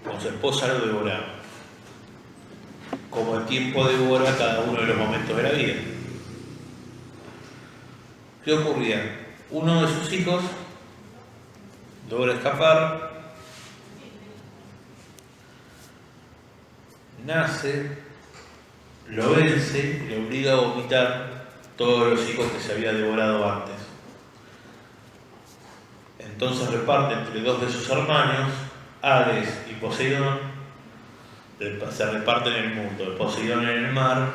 con su esposa lo devoraba. Como el tiempo devora cada uno de los momentos de la vida. ¿Qué ocurría? Uno de sus hijos logra escapar, nace, lo vence y le obliga a vomitar todos los hijos que se había devorado antes. Entonces reparte entre dos de sus hermanos, Hades y Poseidón, se reparten el mundo, Poseidón en el mar,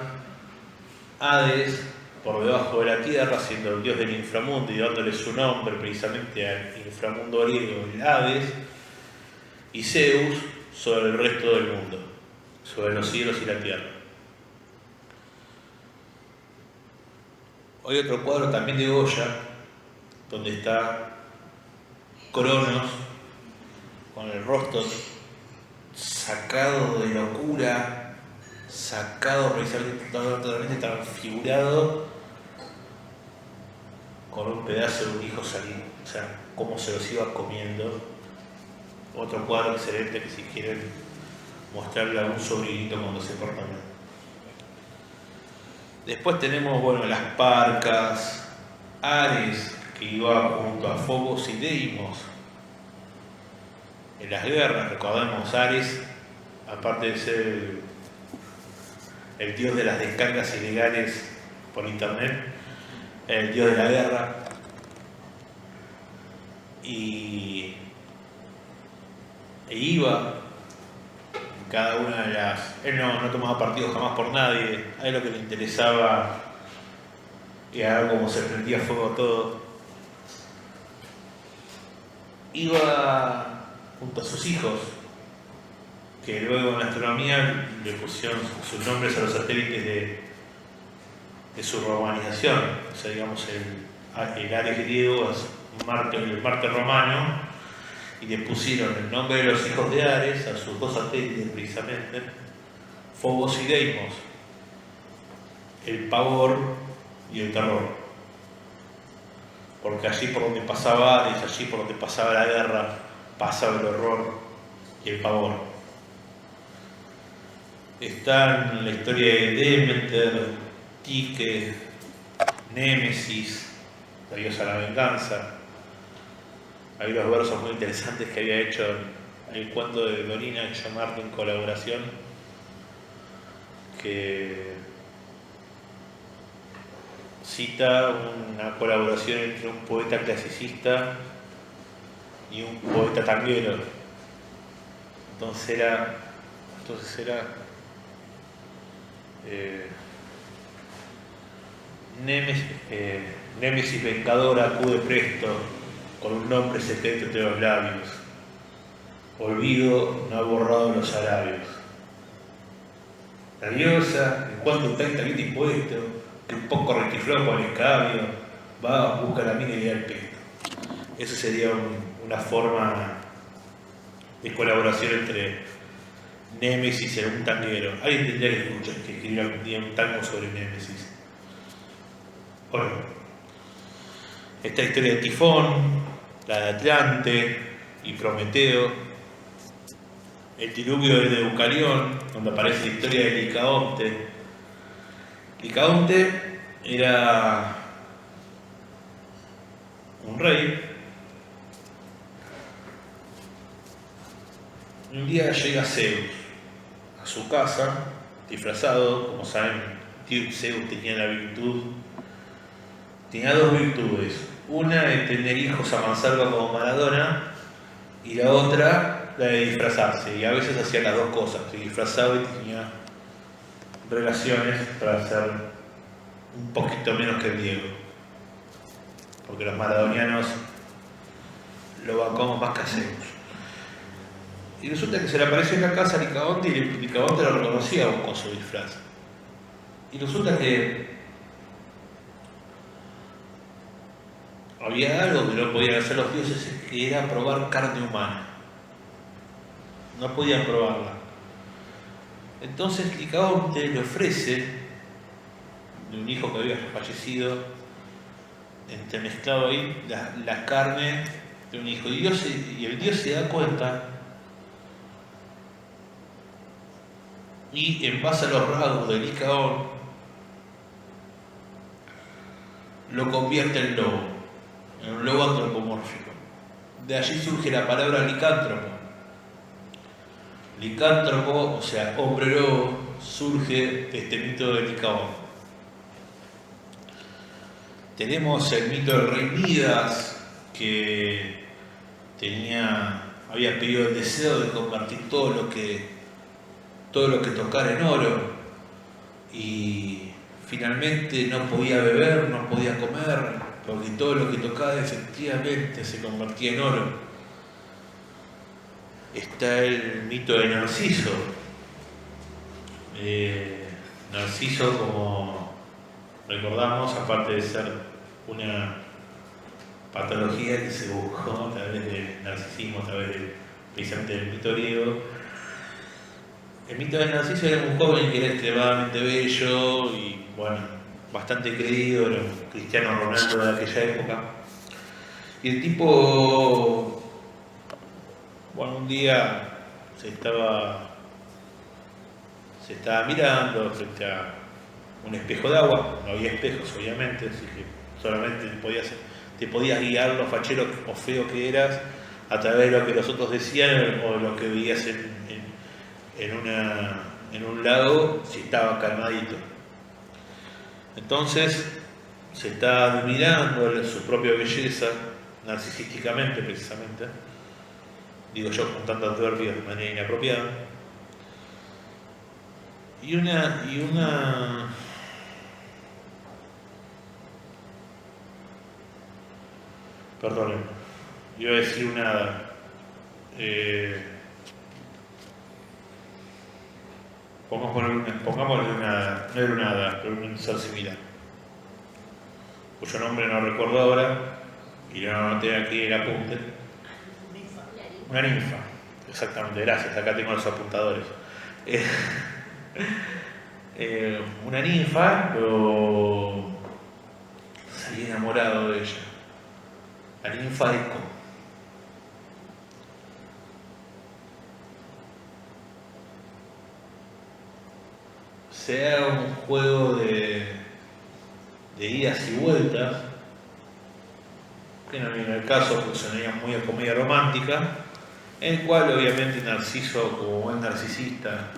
Hades por debajo de la tierra, siendo el dios del inframundo y dándole su nombre precisamente al inframundo griego, el Hades, y Zeus sobre el resto del mundo, sobre los cielos y la tierra. Hay otro cuadro también de Goya, donde está Cronos con el rostro sacado de locura, sacado precisamente totalmente transfigurado, con un pedazo de un hijo saliendo, o sea, cómo se los iba comiendo. Otro cuadro excelente que si quieren mostrarle a un sobrinito cuando se porta mal. Después tenemos, bueno, las Parcas, Ares, que iba junto a Fobos y Deimos en las guerras. Recordemos, Ares, aparte de ser el dios de las descargas ilegales por internet, el dios de la guerra, e iba en cada una de las... Él no tomaba partido jamás por nadie, a él lo que le interesaba era ver cómo se prendía fuego todo. Iba junto a sus hijos, que luego en la astronomía le pusieron sus nombres a los satélites de su romanización, o sea, digamos el Ares griego es el Marte romano, y le pusieron el nombre de los hijos de Ares a sus dos satélites precisamente, Fobos y Deimos, el pavor y el terror, porque allí por donde pasaba Ares, allí por donde pasaba la guerra, pasaba el horror y el pavor. Están la historia de Demeter, Tyche, Némesis, la diosa de la venganza, Hay unos versos muy interesantes que había hecho en el cuento de Dorina llamado En Colaboración, que cita una colaboración entre un poeta clasicista y un poeta tanguero. Entonces era Némesis vengadora acude presto con un nombre secreto entre los labios. Olvido no ha borrado los arabios. La diosa, en cuanto está bien dispuesto, que un poco retifló con el escabio, va, busca la mina y le da el pesto. Eso sería una forma de colaboración entre Némesis y un tanguero. Alguien tendría que escuchar, que escribir algún día un tango sobre Némesis. Bueno, esta historia de Tifón, la de Atlante y Prometeo, el diluvio de Deucalión, donde aparece la historia de Licaonte. Licaonte era un rey. Un día llega Zeus a su casa, disfrazado. Como saben, Zeus tenía dos virtudes. Una de tener hijos a mansalva como Maradona, y la otra, la de disfrazarse. Y a veces hacía las dos cosas, se disfrazaba y tenía relaciones para ser un poquito menos que el Diego. Porque los maradonianos lo bancamos más que a Zeus. Y resulta que se le apareció en la casa a Licaonte, y Licaonte lo reconocía con su disfraz. Y resulta que había algo que no podían hacer los dioses, que era probar carne humana. No podían probarla. Entonces Licaonte le ofrece de un hijo que había fallecido, entremezclado ahí, la carne de un hijo. Y el dios se da cuenta, y en base a los rasgos de Licaón lo convierte en lobo, en un lobo antropomórfico. De allí surge la palabra licántropo. Licántropo, o sea, hombre lobo, surge de este mito de Licaón. Tenemos el mito del rey Midas, que había pedido el deseo de convertir todo lo que tocara en oro, y finalmente no podía beber, no podía comer, porque todo lo que tocaba efectivamente se convertía en oro. Está el mito de Narciso. Narciso, como recordamos, aparte de ser una patología que se buscó a través del narcisismo, a través precisamente del mito griego, el mito de Narciso era un joven que era extremadamente bello y, bueno, bastante querido, era un Cristiano Ronaldo de aquella época. Y el tipo, bueno, un día se estaba mirando frente a un espejo de agua. No había espejos, obviamente, así que solamente te podías guiar lo fachero o feo que eras a través de lo que los otros decían o lo que veías en un lago, si estaba calmadito. Entonces se está admirando su propia belleza, narcisísticamente precisamente, digo yo con tantos adverbios de manera inapropiada, y una perdonen, iba a decir pongámosle no era una hada, pero un ser similar, cuyo nombre no recuerdo ahora, y lo anoté aquí en el apunte. Una ninfa, exactamente, gracias, acá tengo los apuntadores. Una ninfa, pero salí enamorado de ella. La ninfa Eco. Sea un juego de idas y vueltas, que no viene al caso porque sonaría muy a comedia romántica, en el cual obviamente Narciso, como buen narcisista,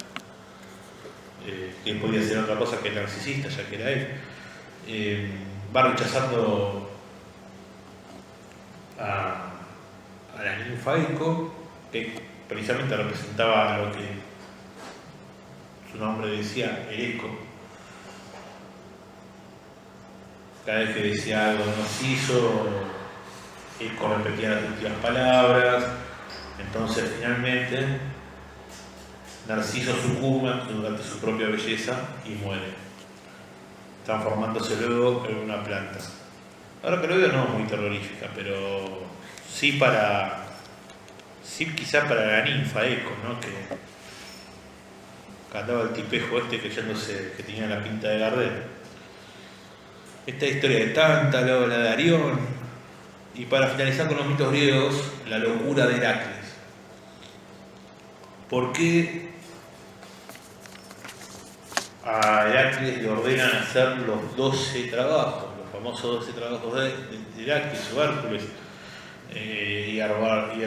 que podía ser otra cosa que narcisista, ya que era él, va rechazando a la ninfa Eco, que precisamente representaba lo que su nombre decía, el eco. Cada vez que decía algo Narciso, Eco repetía las últimas palabras. Entonces finalmente Narciso sucumbe durante su propia belleza y muere, transformándose luego en una planta. Ahora que lo veo no es muy terrorífica, pero sí quizá para la ninfa Eco, ¿no? Que cantaba el tipejo este creyéndose que tenía la pinta de Gardel. Esta historia de Tántalo, la de Arión, y para finalizar con los mitos griegos, la locura de Heracles. ¿Por qué a Heracles le ordenan hacer los 12 trabajos, los famosos 12 trabajos de Heracles o Hércules? Y a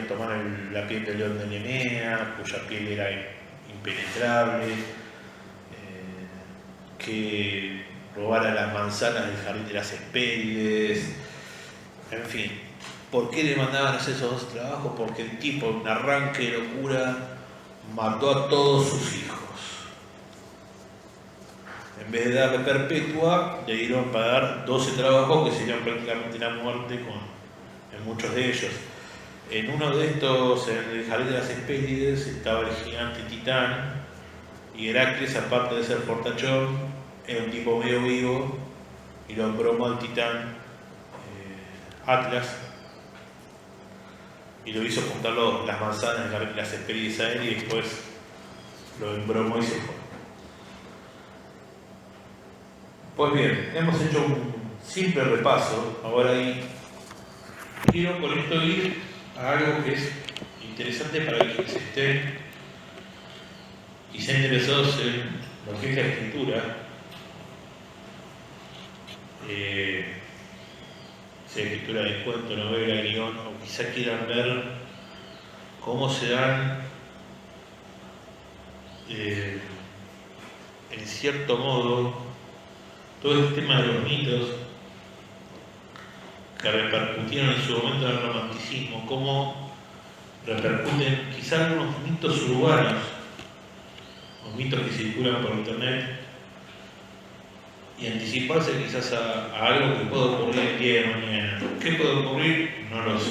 tomar la piel del león de Nemea, cuya piel era impenetrable, que robara las manzanas del jardín de las Hespérides, en fin. ¿Por qué le mandaban a hacer esos 12 trabajos? Porque el tipo, en un arranque de locura, mató a todos sus hijos. En vez de darle perpetua, le dieron para dar 12 trabajos que serían prácticamente la muerte en muchos de ellos. En uno de estos, en el jardín de las Hespérides, estaba el gigante Titán, y Heracles, aparte de ser fortachón, era un tipo medio vivo, y lo embromó al Titán Atlas, y lo hizo juntar las manzanas del jardín de las Hespérides a él, y después lo embromó y se fue. Pues bien, hemos hecho un simple repaso. Ahora quiero con esto ir a algo que es interesante para quienes estén y sean interesados en lo que es la escritura, sea escritura de cuento, novela, guión, o quizá quieran ver cómo se dan en cierto modo todo el tema de los mitos que repercutieron en su momento en el romanticismo, cómo repercuten quizá algunos mitos urbanos o mitos que circulan por internet, y anticiparse quizás a algo que pueda ocurrir el día de mañana. ¿Qué puede ocurrir? No lo sé,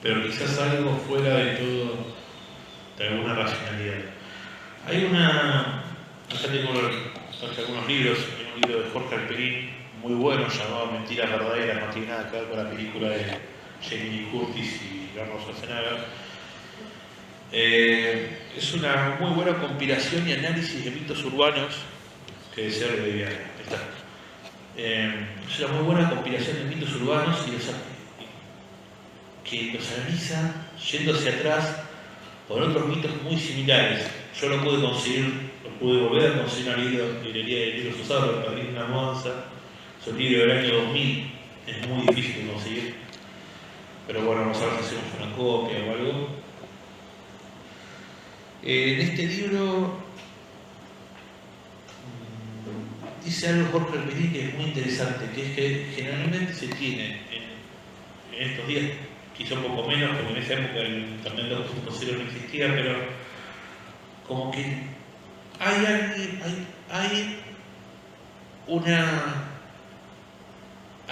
pero quizás algo fuera de todo, de alguna racionalidad. Hay acá tengo algunos libros. Hay un libro de Jorge Alperín muy bueno llamado Mentiras Verdaderas, no tiene nada que ver con la película de Jamie Lee Curtis y Arnold Schwarzenegger. Es una muy buena compilación y análisis de mitos urbanos que deseo de viaje. Es una muy buena compilación de mitos urbanos que los analiza yendo hacia atrás por otros mitos muy similares. Yo lo pude volver a conseguir en una librería de libros usados, lo perdí en una mudanza. Es un libro del año 2000, es muy difícil de conseguir, pero bueno, vamos a ver si hacemos una copia o algo. En este libro dice algo Jorge Alperín que es muy interesante, que es que generalmente se tiene en estos días, quizá un poco menos, porque en esa época el internet 2.0 no existía, pero como que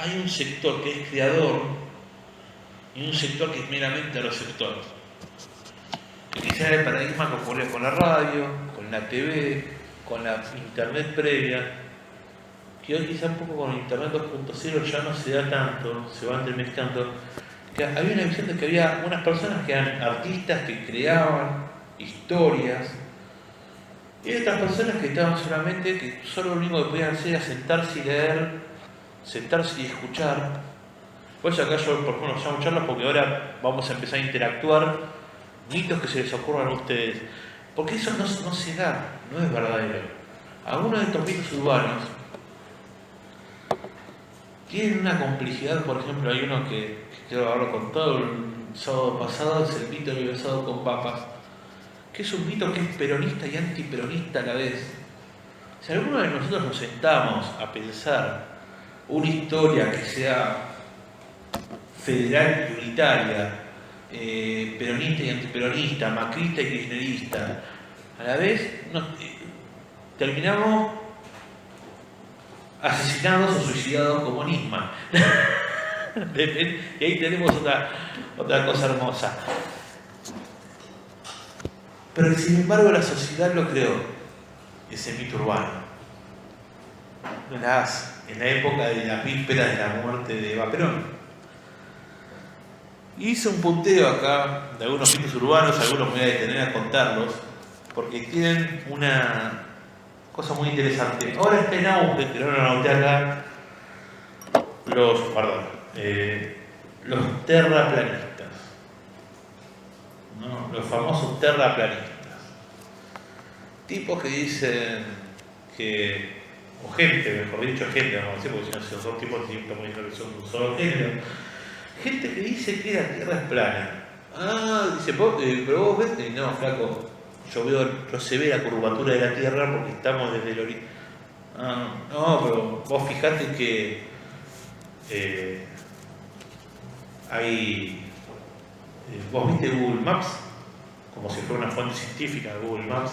hay un sector que es creador y un sector que es meramente receptor. Que quizás era el paradigma que ocurría con la radio, con la TV, con la internet previa, que hoy quizá un poco con el internet 2.0 ya no se da tanto, se va entremezclando. Que había una visión de que había unas personas que eran artistas que creaban historias, y otras personas que estaban solamente, que solo lo único que podían hacer era sentarse y leer, sentarse y escuchar. Pues acá yo, por ejemplo, llamo charlas porque ahora vamos a empezar a interactuar mitos que se les ocurran a ustedes. Porque eso no se da, no es verdadero. Algunos de estos mitos urbanos tienen una complejidad. Por ejemplo, hay uno que quiero haberlo contado el sábado pasado, es el mito del besado con papas, que es un mito que es peronista y antiperonista a la vez. Si alguno de nosotros nos sentamos a pensar una historia que sea federal y unitaria, peronista y antiperonista, macrista y kirchnerista, a la vez terminamos asesinados o suicidados como Nisman. Y ahí tenemos otra cosa hermosa. Pero sin embargo la sociedad lo creó, ese mito urbano. En la época de la víspera de la muerte de Eva Perón. Hice un punteo acá de algunos mitos urbanos, algunos me voy a detener a contarlos, porque tienen una cosa muy interesante. Ahora está en auge, que no lo anoté acá, los terraplanistas, ¿no? Los famosos terraplanistas. Tipos que dicen que, o gente, mejor dicho, gente, no sé, porque si no son tipos siempre muy diciendo que son un solo género. Gente que dice que la Tierra es plana. Dice, pero vos ves, no, flaco, yo se ve la curvatura de la Tierra porque estamos desde el origen. No, pero vos fijate que vos viste Google Maps, como si fuera una fuente científica de Google Maps.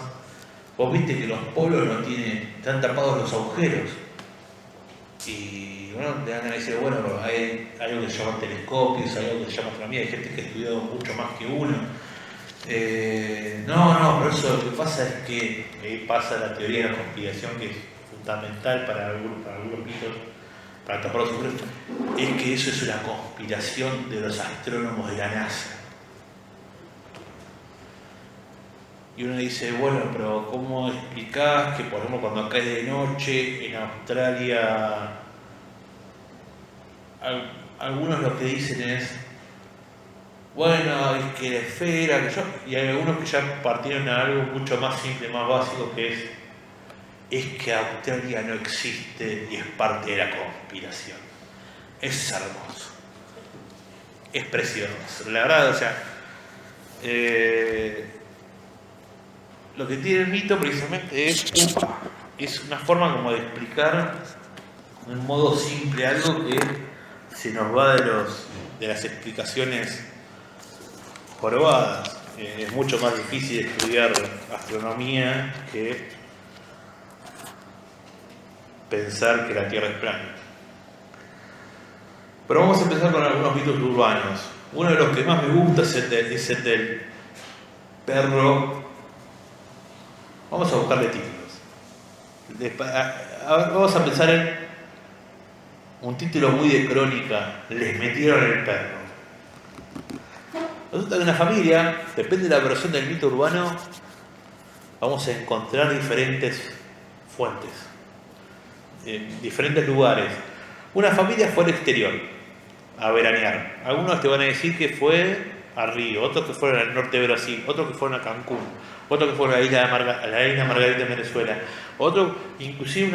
Vos viste que los polos no tienen, están tapados los agujeros. Y bueno, te dan a decir, bueno, hay algo que se llama telescopios, hay algo que se llama astronomía, hay gente que ha estudiado mucho más que uno. Pero eso lo que pasa es que pasa la teoría de la conspiración, que es fundamental para algunos mitos, para tapar los agujeros, es que eso es una conspiración de los astrónomos de la NASA. Y uno dice, bueno, pero ¿cómo explicás que, por ejemplo, cuando cae de noche en Australia, algunos lo que dicen es, bueno, es que la esfera, y hay algunos que ya partieron a algo mucho más simple, más básico, que es que Australia no existe y es parte de la conspiración. Es hermoso. Es precioso. La verdad, o sea, lo que tiene el mito precisamente es una forma como de explicar de un modo simple algo que se nos va de las explicaciones jorobadas. Es mucho más difícil estudiar astronomía que pensar que la Tierra es plana. Pero vamos a empezar con algunos mitos urbanos. Uno de los que más me gusta es el del perro. Vamos a buscarle títulos. Vamos a pensar en un título muy de crónica. Les metieron el perro. Resulta que en una familia, depende de la versión del mito urbano, vamos a encontrar diferentes fuentes, diferentes lugares. Una familia fue al exterior a veranear. Algunos te van a decir que fue a Río, otros que fueron al norte de Brasil, otros que fueron a Cancún, otros que fueron a la isla Margarita en Venezuela, otros, inclusive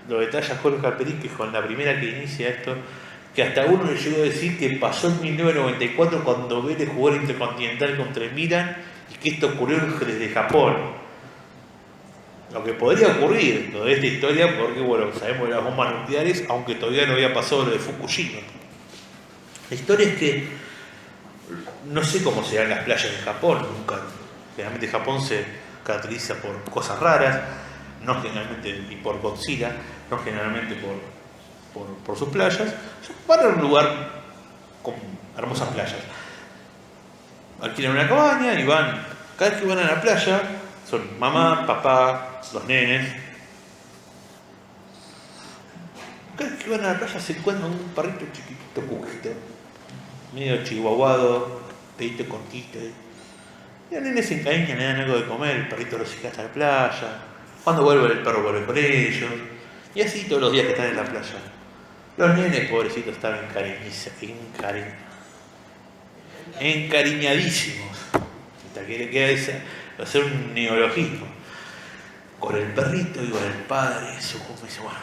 lo detalla Jorge Alperín, que con la primera que inicia esto, que hasta uno le llegó a decir que pasó en 1994 cuando Vélez jugó el Intercontinental contra el Milan y que esto ocurrió desde Japón. Lo que podría ocurrir, lo de esta historia, porque bueno, sabemos de las bombas nucleares, aunque todavía no había pasado lo de Fukushima. La historia es que no sé cómo serán las playas de Japón, nunca. Generalmente Japón se caracteriza por cosas raras, no generalmente, y por Godzilla, no generalmente por sus playas. Van a un lugar con hermosas playas. Alquilan una cabaña y van. Cada vez que van a la playa, son mamá, papá, los nenes. Cada vez que van a la playa se encuentran un perrito chiquitito, cujito, medio chihuahuado, pedito cortito. Y los nenes se encariñan, le dan algo de comer, el perrito los sigue hasta la playa. Cuando vuelve el perro vuelve con ellos. Y así todos los días que están en la playa. Los nenes, pobrecitos, están encariñadísimos. Hasta que le queda hacer un neologismo. Con el perrito y con el padre, eso como dice, bueno,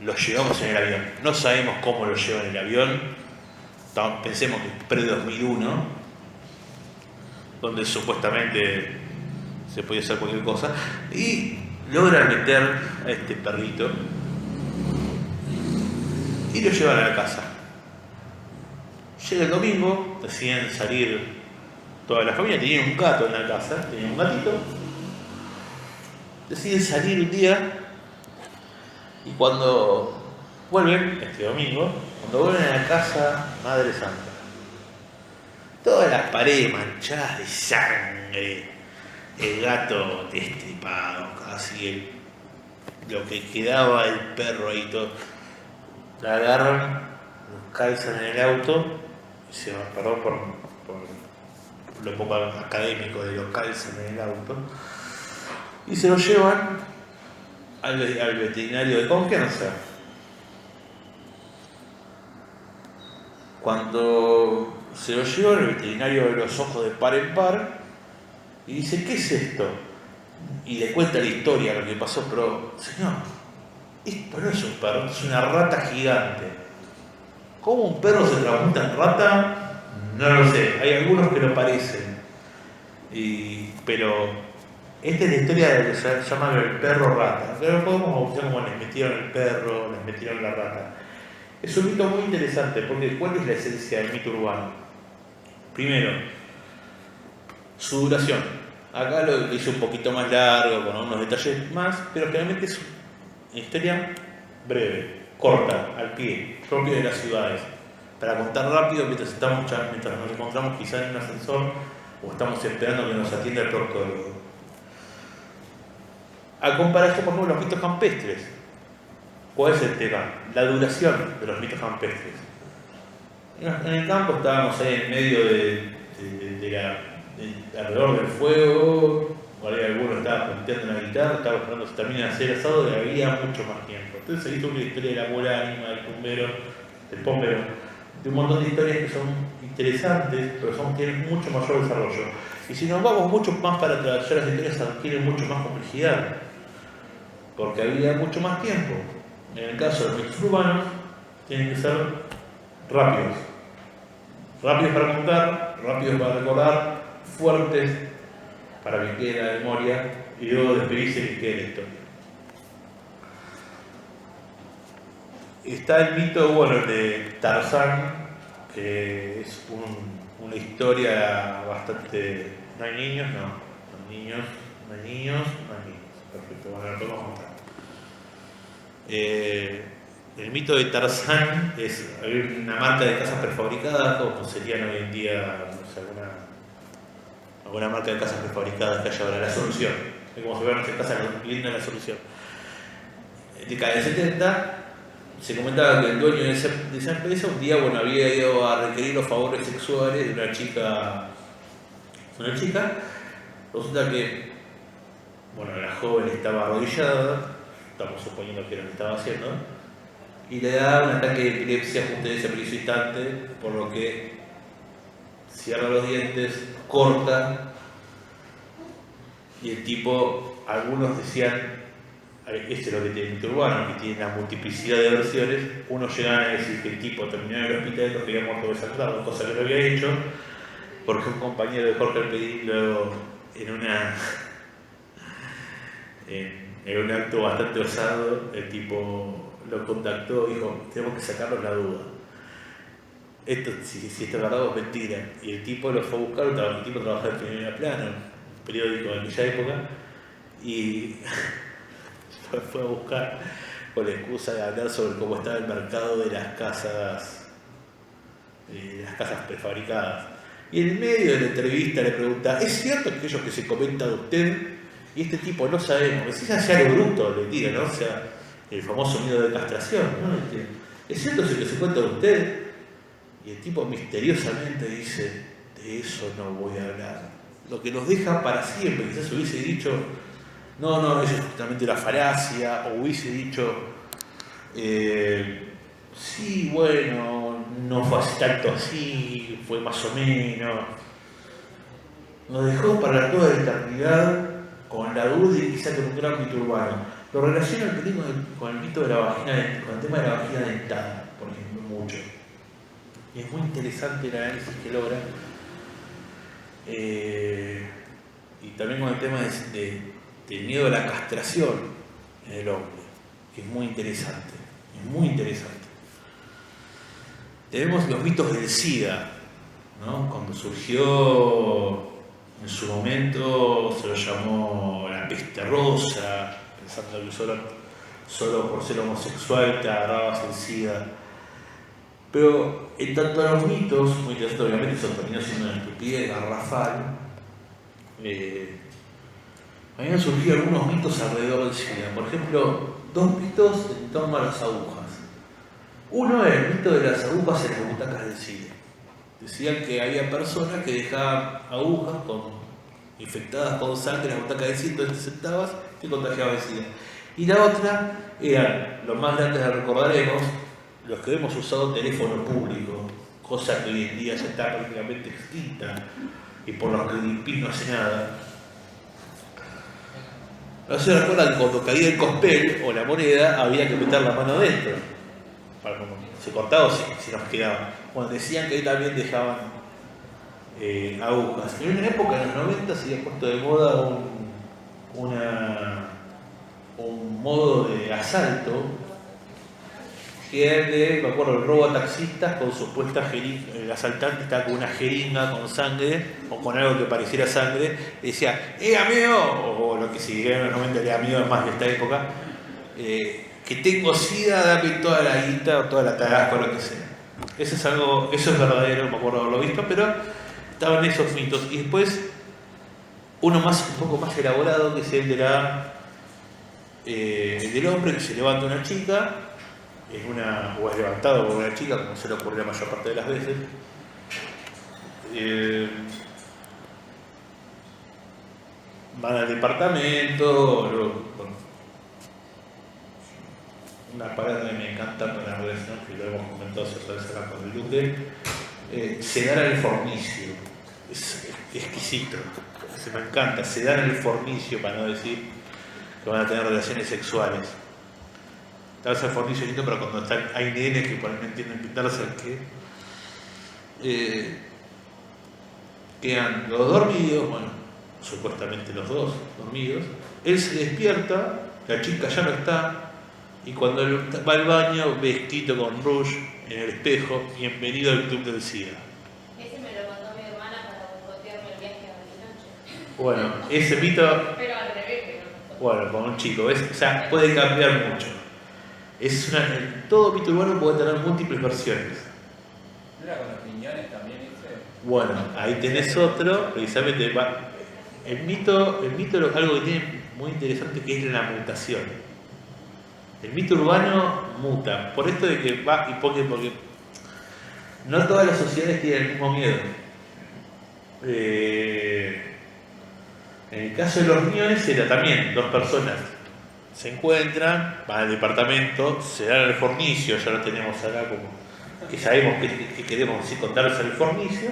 lo llevamos en el avión. No sabemos cómo lo llevan en el avión. Pensemos que es pre-2001, donde supuestamente se podía hacer cualquier cosa. Y logran meter a este perrito y lo llevan a la casa. Llega el domingo, deciden salir toda la familia, tenían un gato en la casa, tenían un gatito. Deciden salir un día y cuando vuelven, este domingo, cuando vuelven a la casa, Madre Santa, todas las paredes manchadas de sangre, el gato destripado, casi lo que quedaba del perro ahí todo. La agarran, los calzan en el auto, y se van, perdón por lo poco académico de los calzan en el auto, y se lo llevan al veterinario de confianza. Cuando se lo llevan, el veterinario de los ojos de par en par y dice: ¿qué es esto? Y le cuenta la historia, lo que pasó, pero señor, esto no es un perro, esto es una rata gigante. ¿Cómo un perro se transmuta en rata? No lo sé, hay algunos que lo parecen. Pero esta es la historia de lo que se llama el perro rata. Pero podemos bautizar como les metieron el perro, les metieron la rata. Es un mito muy interesante, porque ¿cuál es la esencia del mito urbano? Primero, su duración. Acá lo hice un poquito más largo, con unos detalles más, pero generalmente es una historia breve, corta, al pie, propio de las ciudades. Para contar rápido mientras nos encontramos quizás en un ascensor o estamos esperando que nos atienda el proctólogo. A comparación, por ejemplo, los mitos campestres. ¿Cuál es el tema? La duración de los mitos campestres. En el campo estábamos ahí en medio alrededor del fuego, por ahí alguno estaba planteando una guitarra, estaba esperando que se termine de hacer asado y había mucho más tiempo. Entonces se hizo una historia del amor ánima, del pumbero, del pómbero, de un montón de historias que son interesantes, pero tienen mucho mayor desarrollo. Y si nos vamos mucho más para atrás, ya las historias adquieren mucho más complejidad, porque había mucho más tiempo. En el caso de los mitos urbanos, tienen que ser rápidos. Rápidos para contar, rápidos para recordar, fuertes para que quede en la memoria y luego despedirse y que quede la historia. Está el mito, de Tarzán, que es una historia bastante... ¿No hay niños? No. No hay niños. Perfecto, bueno, lo podemos contar. El mito de Tarzán es una marca de casas prefabricadas, como serían hoy en día, no sé, alguna marca de casas prefabricadas que haya ahora, La Solución. Es como se ve en casa linda La Solución. En década del 70 se comentaba que el dueño de esa empresa un día había ido a requerir los favores sexuales de una chica. Resulta que la joven estaba arrodillada, estamos suponiendo que era lo que estaba haciendo, y le da un ataque de epilepsia justo en ese preciso instante, por lo que cierra los dientes, corta, y el tipo, algunos decían, este es lo que tiene el mito urbano, que tiene una multiplicidad de versiones. Unos llegan a decir que el tipo terminó en el hospital porque había muerto desangrado, cosa que no había hecho, porque un compañero de Jorge Alpedín luego en un acto bastante osado, el tipo lo contactó y dijo: tenemos que sacarnos la duda. Esto, si esto es verdad o es mentira. Y el tipo lo fue a buscar, el tipo trabajaba en Primera Plana, un periódico de aquella época, y fue a buscar con la excusa de hablar sobre cómo estaba el mercado de las casas prefabricadas. Y en medio de la entrevista le pregunta: ¿es cierto aquello que se comenta de usted? Y este tipo: no sabemos. Si es algo bruto, le tira, ¿no? O sea, el famoso miedo de castración, ¿no? ¿Es cierto eso que se cuenta de usted? Y el tipo misteriosamente dice: de eso no voy a hablar. Lo que nos deja para siempre. Quizás hubiese dicho: no, eso es justamente la falacia, o hubiese dicho: sí, bueno, no fue así, tanto así, fue más o menos. Nos dejó para toda la eternidad con la duda y quizás con un gran mito urbano. Lo relaciono el pelín con el mito de la vagina, con el tema de la vagina dentada, por ejemplo, mucho. Y es muy interesante el análisis que logra. Y también con el tema del miedo a la castración en el hombre, que es muy interesante. Es muy interesante. Tenemos los mitos del SIDA, ¿no? Cuando surgió en su momento se lo llamó la peste rosa, pensando que solo por ser homosexual te agarrabas el SIDA. Pero en tanto a los mitos, muy interesante, obviamente eso terminó siendo una estupidez garrafal, a mí me han surgido algunos mitos alrededor del SIDA. Por ejemplo, 2 mitos en torno a las agujas. Uno es el mito de las agujas en las butacas del cine. Decían que había personas que dejaban agujas infectadas con sangre en las butacas del cine, entonces te sentabas y te contagiabas el SIDA. Y la otra eran, los más grandes la recordaremos, los que hemos usado teléfono público, cosa que hoy en día ya está prácticamente extinta y por los que Greenpeace no hace nada. No se recuerdan cuando caía el cospel o la moneda, había que meter la mano adentro. Para como se cortaba o si nos quedaba. Bueno, decían que ahí también dejaban agujas. En una época, en los 90, se había puesto de moda un modo de asalto que era me acuerdo, el robo a taxistas con supuesta jeringa. El asaltante estaba con una jeringa con sangre o con algo que pareciera sangre y decía, amigo, o lo que siguiera en los 90 era amigo, es más de esta época, que tengo SIDA, dame toda la guita o toda la tarasca o lo que sea. Eso es verdadero, me acuerdo haberlo visto, pero estaban esos mitos. Y después, uno un poco más elaborado, que es el del hombre que se levanta una chica, o es levantado por una chica, como se le ocurre la mayor parte de las veces. Van al departamento, una palabra que me encanta para la relación, que lo hemos comentado ciertas veces acá con el Duque, sedar al fornicio. Es exquisito, se me encanta, sedar al fornicio, para no decir que van a tener relaciones sexuales. Tal vez el fornicio lindo, pero cuando hay nenes que por ahí no entienden pintarse al que quedan los dormidos, bueno, supuestamente los dos dormidos, él se despierta, la chica ya no está, y cuando él va al baño, vestido con rouge en el espejo, bienvenido al club del SIDA. Ese me lo contó mi hermana para boicotearme el viaje a Bariloche. Bueno, ese mito, Pero al revés, bueno, con un chico, ¿ves? O sea, puede cambiar mucho. Todo mito urbano puede tener múltiples versiones. ¿No era con los riñones también ese? Bueno, ahí tenés otro, precisamente, el mito es algo que tiene muy interesante, que es la mutación. El mito urbano muta, por esto de que va y porque no todas las sociedades tienen el mismo miedo. En el caso de los riñones era también 2 personas se encuentran, van al departamento, se dan el fornicio, ya lo tenemos acá como que sabemos que queremos decir contarles el fornicio,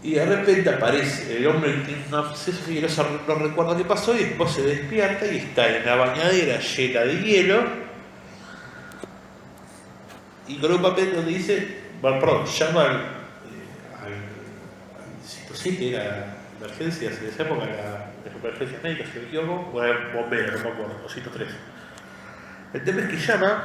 y de repente aparece el hombre que tiene un absceso y no recuerda qué pasó, y después se despierta y está en la bañadera llena de hielo y con un papel donde dice, llama al 107, era emergencias en esa época, las emergencias médicas, si me equivoco, o era bombero, no me acuerdo, o 103. El tema es que llama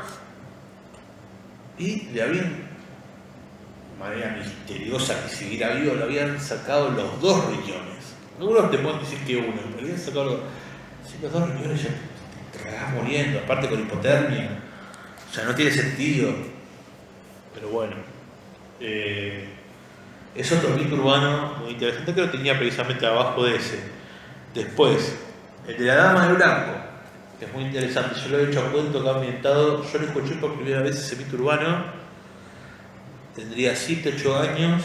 y le habían, de manera misteriosa que siguiera vivo, le habían sacado los 2 riñones. Algunos te pueden decir que uno, pero le habían sacado los 2 riñones, ya te cagás muriendo, aparte con hipotermia. O sea, no tiene sentido. Pero bueno. Es otro mito urbano muy interesante que lo tenía precisamente abajo de ese. Después, el de la dama de blanco, que es muy interesante. Yo lo he hecho a cuento que ha ambientado. Yo lo escuché por primera vez ese mito urbano. Tendría 7, 8 años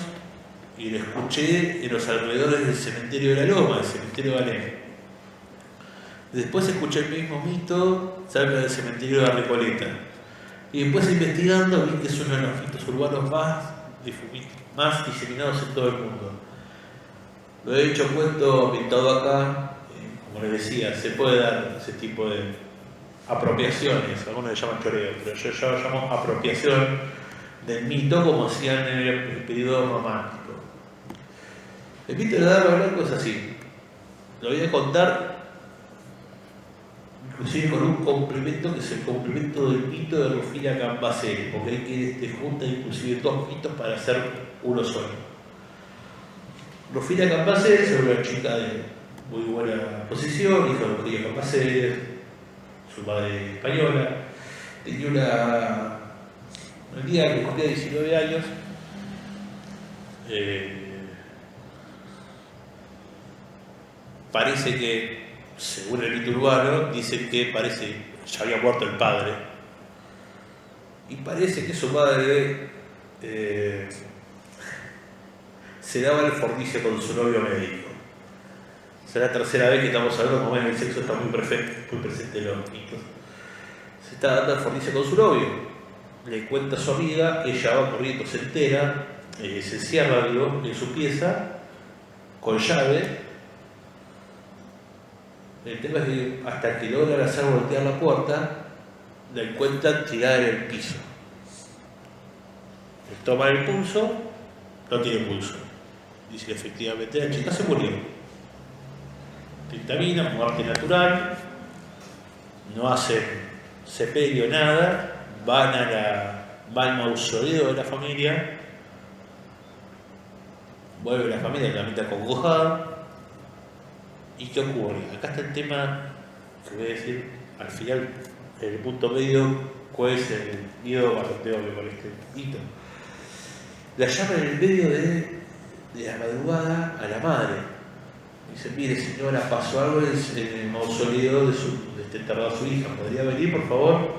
y lo escuché en los alrededores del cementerio de la Loma, del cementerio de Alem. Después escuché el mismo mito cerca del cementerio de la Recoleta. Y después investigando vi que es uno de los mitos urbanos más diseminados en todo el mundo. Lo he hecho cuento ambientado acá, como les decía, se puede dar ese tipo de apropiaciones, algunos le llaman choreo, pero yo lo llamo apropiación del mito como hacían en el periodo romántico. El mito de la dama blanco es así. Lo voy a contar inclusive con un complemento que es el complemento del mito de Rufina Cambaceres, porque hay que junta inclusive dos mitos para hacer uno solo. Rufina Cambaceres era una chica de muy buena posición, hija de Eugenia Cambaceres, su madre española. Tenía el día que cumplía 19 años, parece que, según el mito urbano, dicen que ya había muerto el padre. Y parece que su madre se daba el fornicio con su novio médico. Es la tercera vez que estamos hablando, como en el sexo está muy presente en los mitos. Se está dando el fornicio con su novio. Le cuenta a su amiga, ella va corriendo, se entera, se encierra en su pieza con llave. El tema es que hasta que logran hacer voltear la puerta, la encuentran tirada en el piso. Le toman el pulso, no tiene pulso. Dice que efectivamente la chica se murió. Dictamina, muerte natural, no hacen sepelio, nada, van al mausoleo de la familia, vuelve la familia totalmente acongojada. ¿Y qué ocurre? Acá está el tema que voy a decir al final, el punto medio, cuál es el miedo bastante obvio con este hito. La llama en el medio de la madrugada a la madre. Dice, mire señora, pasó algo en el mausoleo de este enterrado a su hija, ¿podría venir por favor?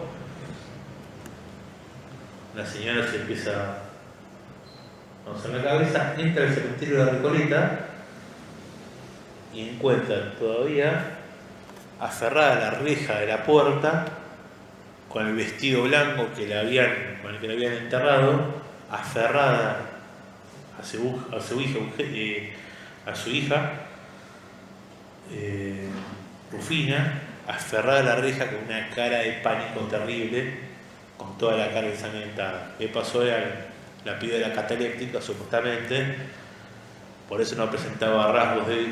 La señora se empieza a hacer la cabeza, entra al cementerio de la Recoleta y encuentran todavía aferrada a la reja de la puerta con el vestido blanco con el que la habían enterrado, aferrada a su hija, Rufina, aferrada a la reja con una cara de pánico terrible, con toda la cara ensangrentada. ¿Qué pasó? La piedra cataléptica, supuestamente, por eso no presentaba rasgos de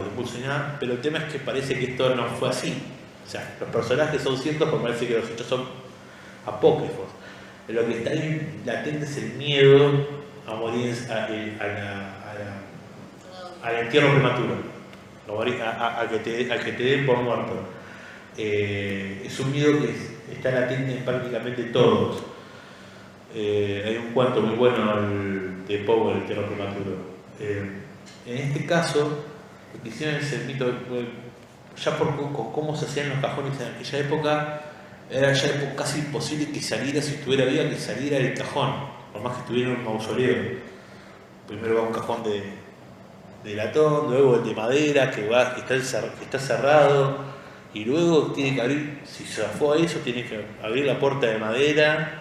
impulso ni nada, pero el tema es que parece que esto no fue así. O sea, los personajes son ciertos, pero parece que los hechos son apócrifos. Lo que está ahí latente es el miedo a morir al entierro prematuro, a que te den por muerto. Es un miedo que está latente en prácticamente todos. Hay un cuento muy bueno de Powell, el entierro prematuro. En este caso, lo que hicieron es el mito, ya por cómo se hacían los cajones en aquella época, era ya casi imposible que saliera, si estuviera viva, que saliera del cajón, por más que estuviera en un mausoleo. Primero va un cajón de latón, luego el de madera que está cerrado, y luego tiene que abrir, si se fue a eso, tiene que abrir la puerta de madera,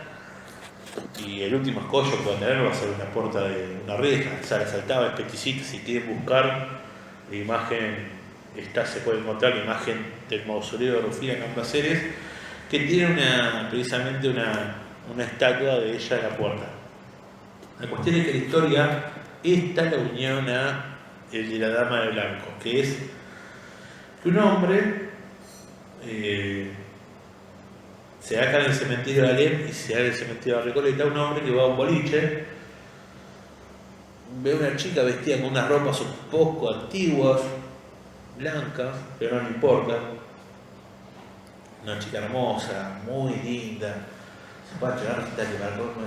y el último escollo que va a tener va a ser una puerta de una reja. O sea, le saltaba el peticito. Si quieren buscar la imagen, se puede encontrar la imagen del mausoleo de Rufina Cambaceres, que tiene precisamente una estatua de ella en la puerta. La cuestión es que la historia esta la unión a el de la dama de blanco, que es que un hombre se da acá en el cementerio de Alem y se da en el cementerio de Recoleta, un hombre que va a un boliche, ve a una chica vestida con unas ropas un poco antiguas, blancas, pero no importa, una chica hermosa, muy linda, se puede llegar a quitar el balcón,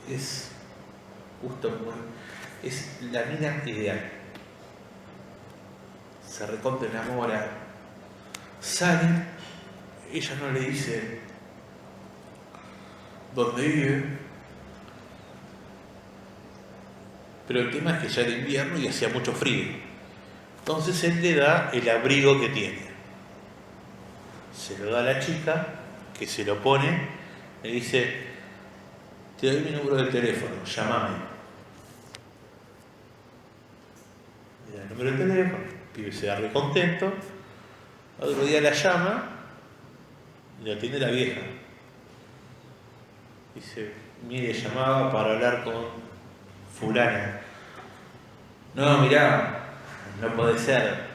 es justo, es la mina ideal, se recontra enamora, sale. Ella no le dice dónde vive, pero el tema es que ya era invierno y hacía mucho frío. Entonces él le da el abrigo que tiene. Se lo da a la chica, que se lo pone, le dice, te doy mi número de teléfono, llámame. Le da el número de teléfono. pibe se da recontento. Otro día la llama y la atiende la vieja. Dice, mire, llamaba para hablar con fulana. No, mirá, no puede ser.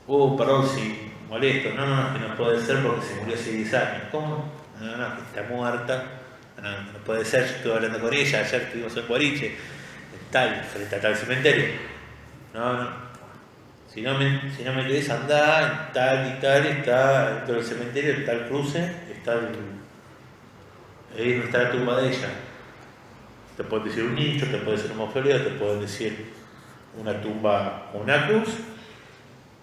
Perdón si molesto. No, es que no puede ser porque se murió hace 10 años. ¿Cómo? No, que está muerta. No puede ser, yo estuve hablando con ella, ayer estuvimos en Boliche, frente a tal cementerio. No. Si no me querés andar, en tal y tal, está dentro del cementerio, en tal cruce, está ahí donde está la tumba de ella. Te pueden decir un nicho, te puede decir un mausoleo, te pueden decir una tumba con una cruz.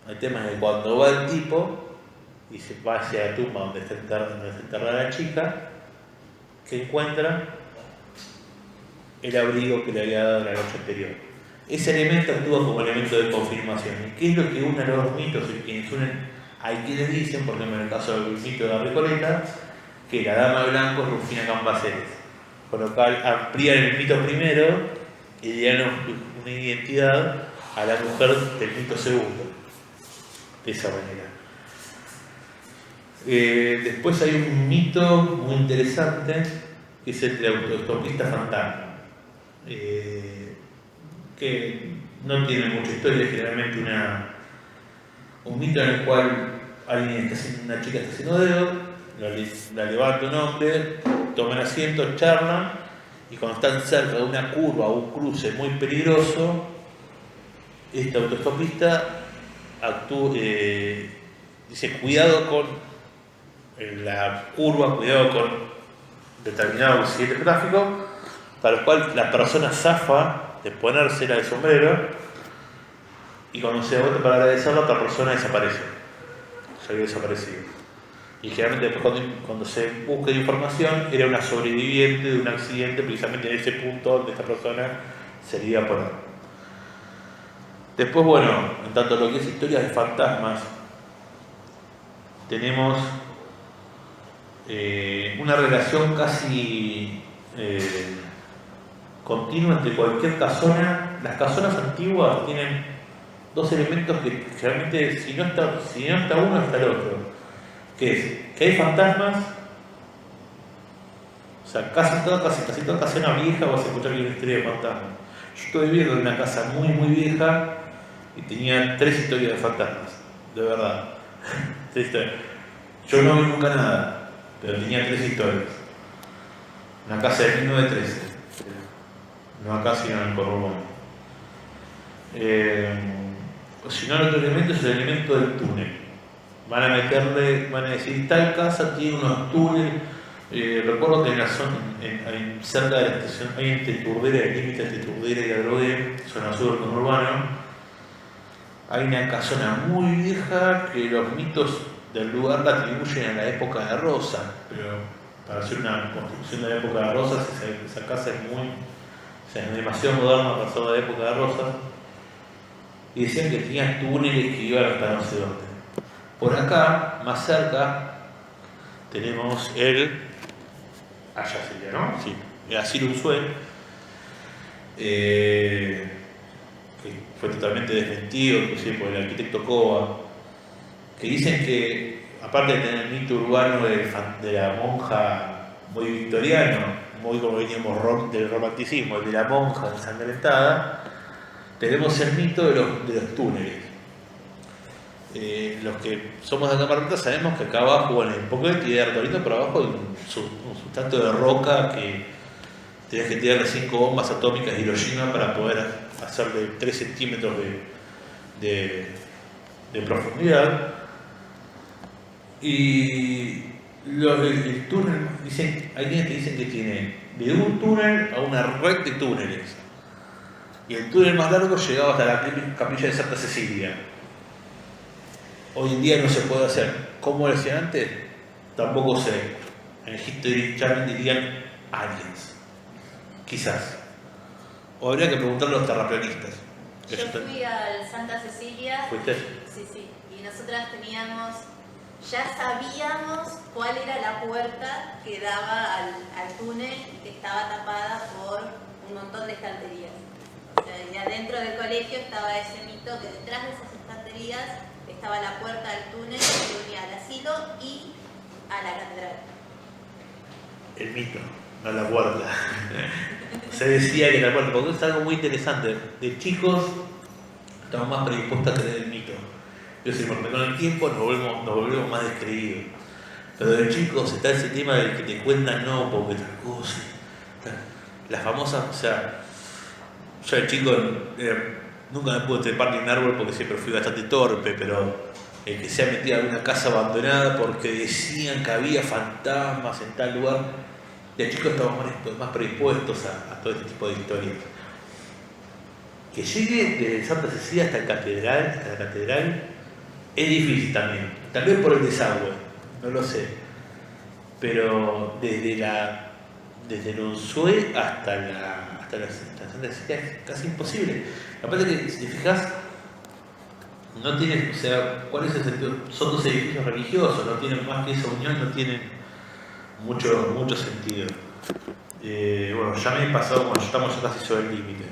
El tema es que cuando va el tipo y se va hacia la tumba donde está enterrada la chica, que encuentra el abrigo que le había dado la noche anterior. Ese elemento actúa como elemento de confirmación. ¿Y qué es lo que une a los mitos? Y quienes unen, hay quienes dicen, por ejemplo en el caso del mito de la Recoleta, que la dama de blanco es Rufina Cambaceres, con lo cual amplían el mito primero y le dan una identidad a la mujer del mito segundo, de esa manera. Después hay un mito muy interesante que es el del autoestopista fantasma, que no tiene mucha historia, es generalmente un mito en el cual una chica está haciendo dedo, la levanta un hombre, toman asiento, charlan, y cuando están cerca de una curva o un cruce muy peligroso, este autoestopista dice cuidado con la curva, cuidado con determinado accidente tráfico, para el cual la persona zafa de ponérsela de sombrero y cuando se vuelve para agradecerlo, otra persona desaparece. Se había desaparecido. Y generalmente después cuando se busca información, era una sobreviviente de un accidente precisamente en ese punto donde esta persona se iba a poner. Después, bueno, en tanto lo que es historias de fantasmas, tenemos una relación casi continua entre cualquier casona. Las casonas antiguas tienen dos elementos que generalmente si no está uno está el otro, que es que hay fantasmas. O sea, casi toda casona vieja vas a escuchar que hay una historia de fantasmas. Yo estoy viviendo en una casa muy vieja y tenía 3 historias de fantasmas, de verdad. 3 historias. Yo no vi nunca nada, pero tenía 3 historias. Una casa de 1913, no acá sino en Corrobón. Si no, el otro elemento es el elemento del túnel. Van a decir, tal casa tiene unos túneles. Recuerdo que en la zona, cerca de la estación, hay entre Turdera, el límite entre Turdera y Adrogué, zona sur del conurbano, hay una casona muy vieja que los mitos del lugar la atribuyen a la época de Rosa, pero para hacer una construcción de la época de Rosa, esa casa es demasiado moderna para ser de la época de Rosa, y decían que tenía túneles que iban hasta no sé dónde. Por acá, más cerca, tenemos allá sería, ¿no? Sí, el Asilo Unzué, que fue totalmente desmentido, inclusive por el arquitecto Cova, que dicen que, aparte de tener el mito urbano de la monja muy victoriano, muy como veníamos del romanticismo, el de la monja ensangrentada, tenemos el mito de los túneles. Los que somos de acá para arriba sabemos que acá abajo, bueno, hay un poco de tierra, pero abajo hay un sustrato de roca que tenías que tirarle 5 bombas atómicas de Hiroshima para poder hacerle 3 centímetros de profundidad. Y el túnel, hay quienes que dicen que tiene de un túnel a una red de túneles. Y el túnel más largo llegaba hasta la capilla de Santa Cecilia. Hoy en día no se puede hacer. ¿Cómo lo hacían antes? Tampoco sé. En el History Channel dirían aliens. Quizás. O habría que preguntarle a los terraplanistas. Yo fui al Santa Cecilia. ¿Fuiste? Sí. Y nosotras ya sabíamos cuál era la puerta que daba al túnel y que estaba tapada por un montón de estanterías. O sea, y adentro del colegio estaba ese mito que detrás de esas estanterías santerías estaba la puerta del túnel que unía al asilo y a la catedral. El mito, no la puerta. Se decía que la puerta, porque es algo muy interesante. De chicos estamos más predispuestos a creer el mito. Yo sé, porque con el tiempo nos volvemos más descreídos. Pero de chicos está ese tema del que te cuentan no, porque tal cosa. Las famosas, o sea, yo de chico nunca me pude trepar ni un árbol porque siempre fui bastante torpe, pero el que se ha metido en una casa abandonada porque decían que había fantasmas en tal lugar, de chicos estábamos más predispuestos a todo este tipo de historias. Que llegue desde Santa Cecilia hasta la catedral, es difícil también, también por el desagüe, no lo sé, pero desde el Unzué hasta la Santa Cecilia es casi imposible. Aparte que si te fijas, no tienen, o sea, ¿cuál es el sentido? Son dos edificios religiosos, no tienen más que esa unión, no tienen mucho sentido. Bueno, ya me he pasado, bueno, estamos ya casi sobre el límite.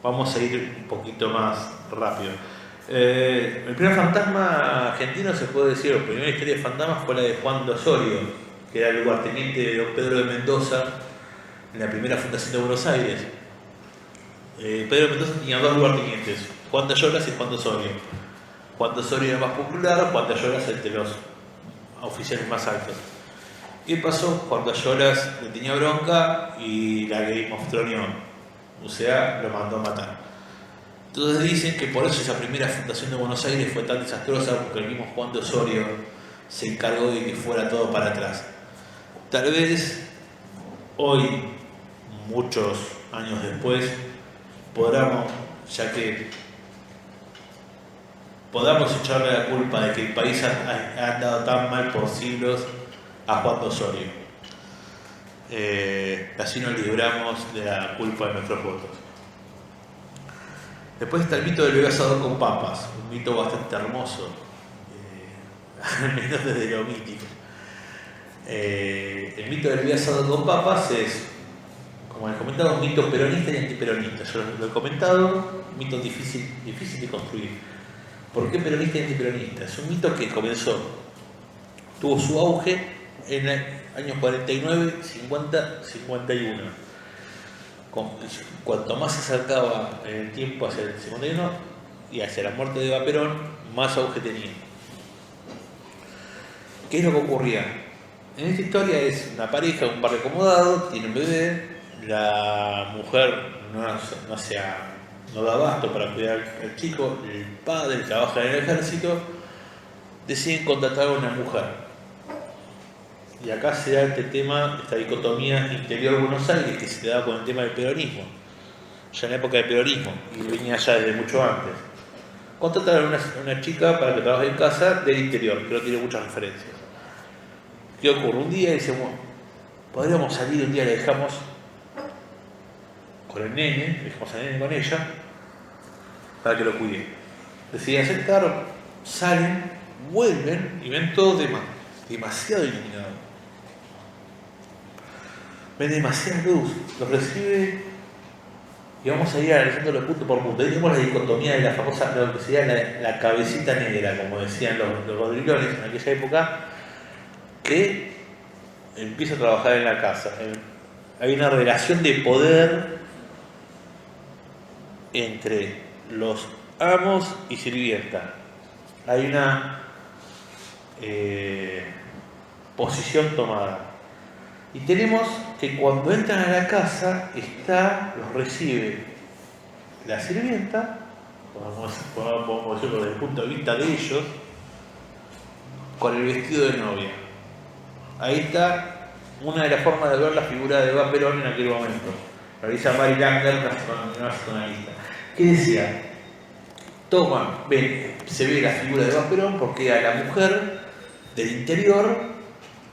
Vamos a ir un poquito más rápido. El primer fantasma argentino, se puede decir, la primera historia de fantasmas fue la de Juan de Osorio, que era el lugarteniente de don Pedro de Mendoza en la primera fundación de Buenos Aires. Pedro de Mendoza tenía dos lugartenientes, Juan de Ayolas y Juan de Osorio. Juan de Osorio era más popular, Juan de Ayolas entre los oficiales más altos. ¿Qué pasó? Juan de Ayolas le tenía bronca y la Game of Thrones, o sea, lo mandó a matar. Entonces dicen que por eso esa primera fundación de Buenos Aires fue tan desastrosa, porque el mismo Juan de Osorio se encargó de que fuera todo para atrás. Tal vez hoy, muchos años después, podamos echarle la culpa de que el país ha andado tan mal por siglos a Juan de Osorio. Así nos libramos de la culpa de nuestros votos. Después está el mito del bebé asado con papas, un mito bastante hermoso, al menos desde lo mítico. El mito del bebé asado con papas es, como les he comentado, un mito peronista y antiperonista. Yo lo he comentado, un mito difícil de construir. ¿Por qué peronista y antiperonista? Es un mito que tuvo su auge en el año 49, 50, 51. Cuanto más se acercaba en el tiempo hacia el 51 y hacia la muerte de Eva Perón, más auge tenía. ¿Qué es lo que ocurría? En esta historia es una pareja, un barrio acomodado, tiene un bebé, la mujer no da abasto para cuidar al chico, el padre trabaja en el ejército, deciden contratar a una mujer. Y acá se da este tema, esta dicotomía interior Buenos Aires que se da con el tema del peronismo, ya en la época del peronismo, y venía ya desde mucho antes. Contrataron a una chica para que trabaje en casa del interior, que no tiene muchas referencias. ¿Qué ocurre? Un día decimos, podríamos salir, un día le dejamos con el nene, dejamos al nene con ella, para que lo cuide. Deciden aceptar, salen, vuelven y ven todo demasiado iluminado. Ven demasiada luz, los recibe y vamos a ir analizándolo punto por punto. Ahí tenemos la dicotomía de la famosa, lo que sería la cabecita negra, como decían los godrilones en aquella época, que empieza a trabajar en la casa. Hay una relación de poder entre los amos y sirvienta. Hay una posición tomada. Y tenemos que cuando entran a la casa, los recibe la sirvienta, podemos decirlo desde el punto de vista de ellos, con el vestido de novia. Ahí está una de las formas de ver la figura de Eva Perón en aquel momento. Realiza Mary Langer, una psicoanalista. ¿Qué decía? Se ve la figura de Eva Perón porque era la mujer del interior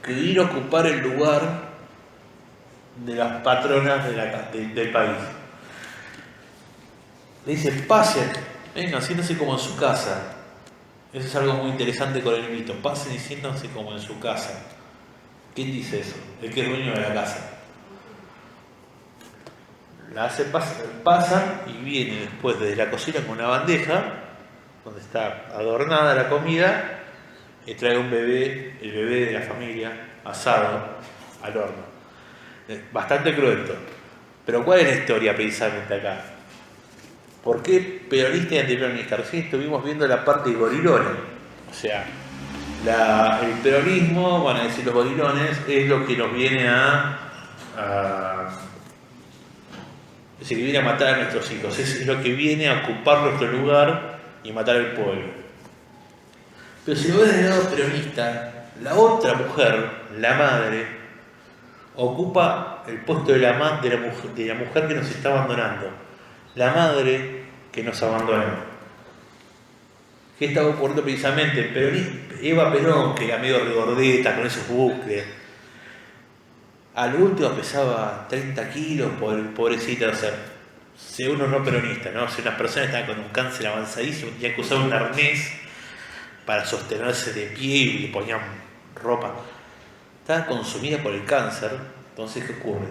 que vino a ocupar el lugar de las patronas del país. Le dice, pasen, vengan, siéntense como en su casa. Eso es algo muy interesante con el mito. Pasen y siéntanse como en su casa. ¿Quién dice eso? El que es dueño de la casa. La hace pasan y viene después desde la cocina con una bandeja donde está adornada la comida, y trae un bebé, el bebé de la familia, asado al horno. Bastante cruento. Pero ¿cuál es la historia precisamente acá? ¿Por qué peronista y antiperonista? Recién estuvimos viendo la parte de gorilones. O sea, el peronismo, van a decir los gorilones, es lo que nos viene es decir, que viene a matar a nuestros hijos, es lo que viene a ocupar nuestro lugar y matar al pueblo. Pero si lo ves del lado peronista, la otra mujer, la madre, ocupa el puesto de la mujer que nos está abandonando. La madre que nos abandona. ¿Qué estaba ocurriendo precisamente? Eva Perón, que era medio regordeta con esos bucles, al último pesaba 30 kilos, pobrecita, o sea, si uno no peronista, ¿no? Si una persona estaba con un cáncer avanzadísimo, tenía que usar un arnés para sostenerse de pie y le ponían ropa. Estaba consumida por el cáncer, entonces ¿qué ocurre?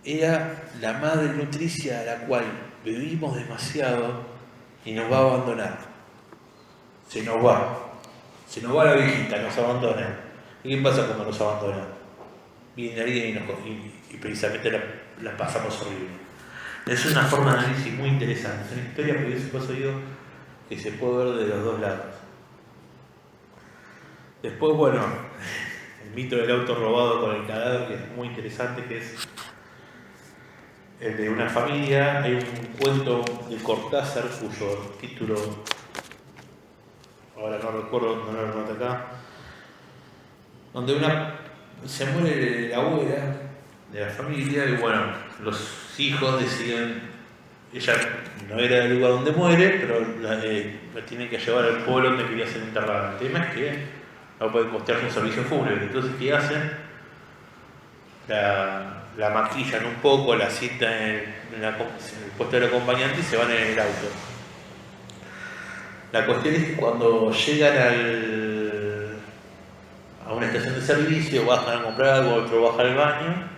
Era la madre nutricia a la cual bebimos demasiado y nos va a abandonar. Se nos va la viejita, nos abandona. ¿Y qué pasa cuando nos abandona? Viene alguien y precisamente la pasamos horrible. Es una forma de análisis muy interesante, es una historia, por eso paso yo, que se puede ver de los dos lados. Después, bueno, el mito del auto robado con el cadáver, que es muy interesante, que es el de una familia. Hay un cuento de Cortázar cuyo título, ahora no recuerdo, no lo noté acá, donde se muere la abuela de la familia y bueno, los hijos deciden, ella no era del lugar donde muere, pero la tienen que llevar al pueblo donde quería ser enterrada. El tema es que no pueden costearse un servicio fúnebre, entonces ¿qué hacen? La maquillan un poco, la sientan en el puesto del acompañante y se van en el auto. La cuestión es que cuando llegan a una estación de servicio, bajan a comprar algo, otro baja al baño.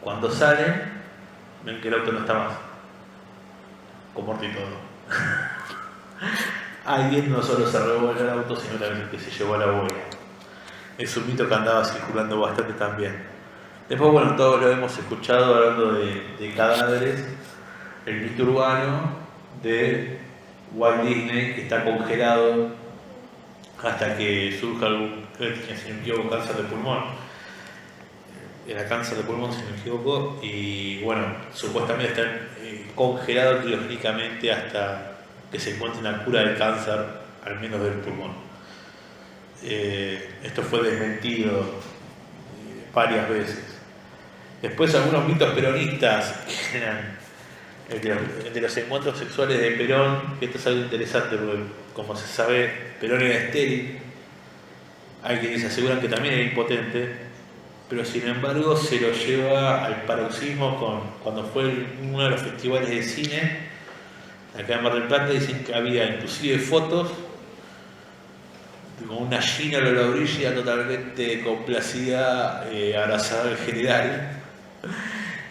Cuando salen, ven que el auto no está más. Con muerto y todo. Alguien no solo se robó el auto, sino también que se llevó a la abuela. Es un mito que andaba circulando bastante también. Después, bueno, todos lo hemos escuchado hablando de cadáveres. El mito urbano de Walt Disney, que está congelado hasta que surja algún, si no me equivoco, cáncer de pulmón. Era cáncer de pulmón, si no me equivoco, y bueno, supuestamente está congelado criogénicamente hasta que se encuentre una cura del cáncer, al menos del pulmón. Esto fue desmentido varias veces. Después algunos mitos peronistas, que eran el de los encuentros sexuales de Perón, que esto es algo interesante porque, como se sabe, Perón era estéril. Hay quienes aseguran que también era impotente, pero sin embargo se lo lleva al paroxismo cuando fue uno de los festivales de cine acá en Mar del Plata. Dicen que había inclusive fotos con una Gina Lollobrigida totalmente complacida, abrazada al general,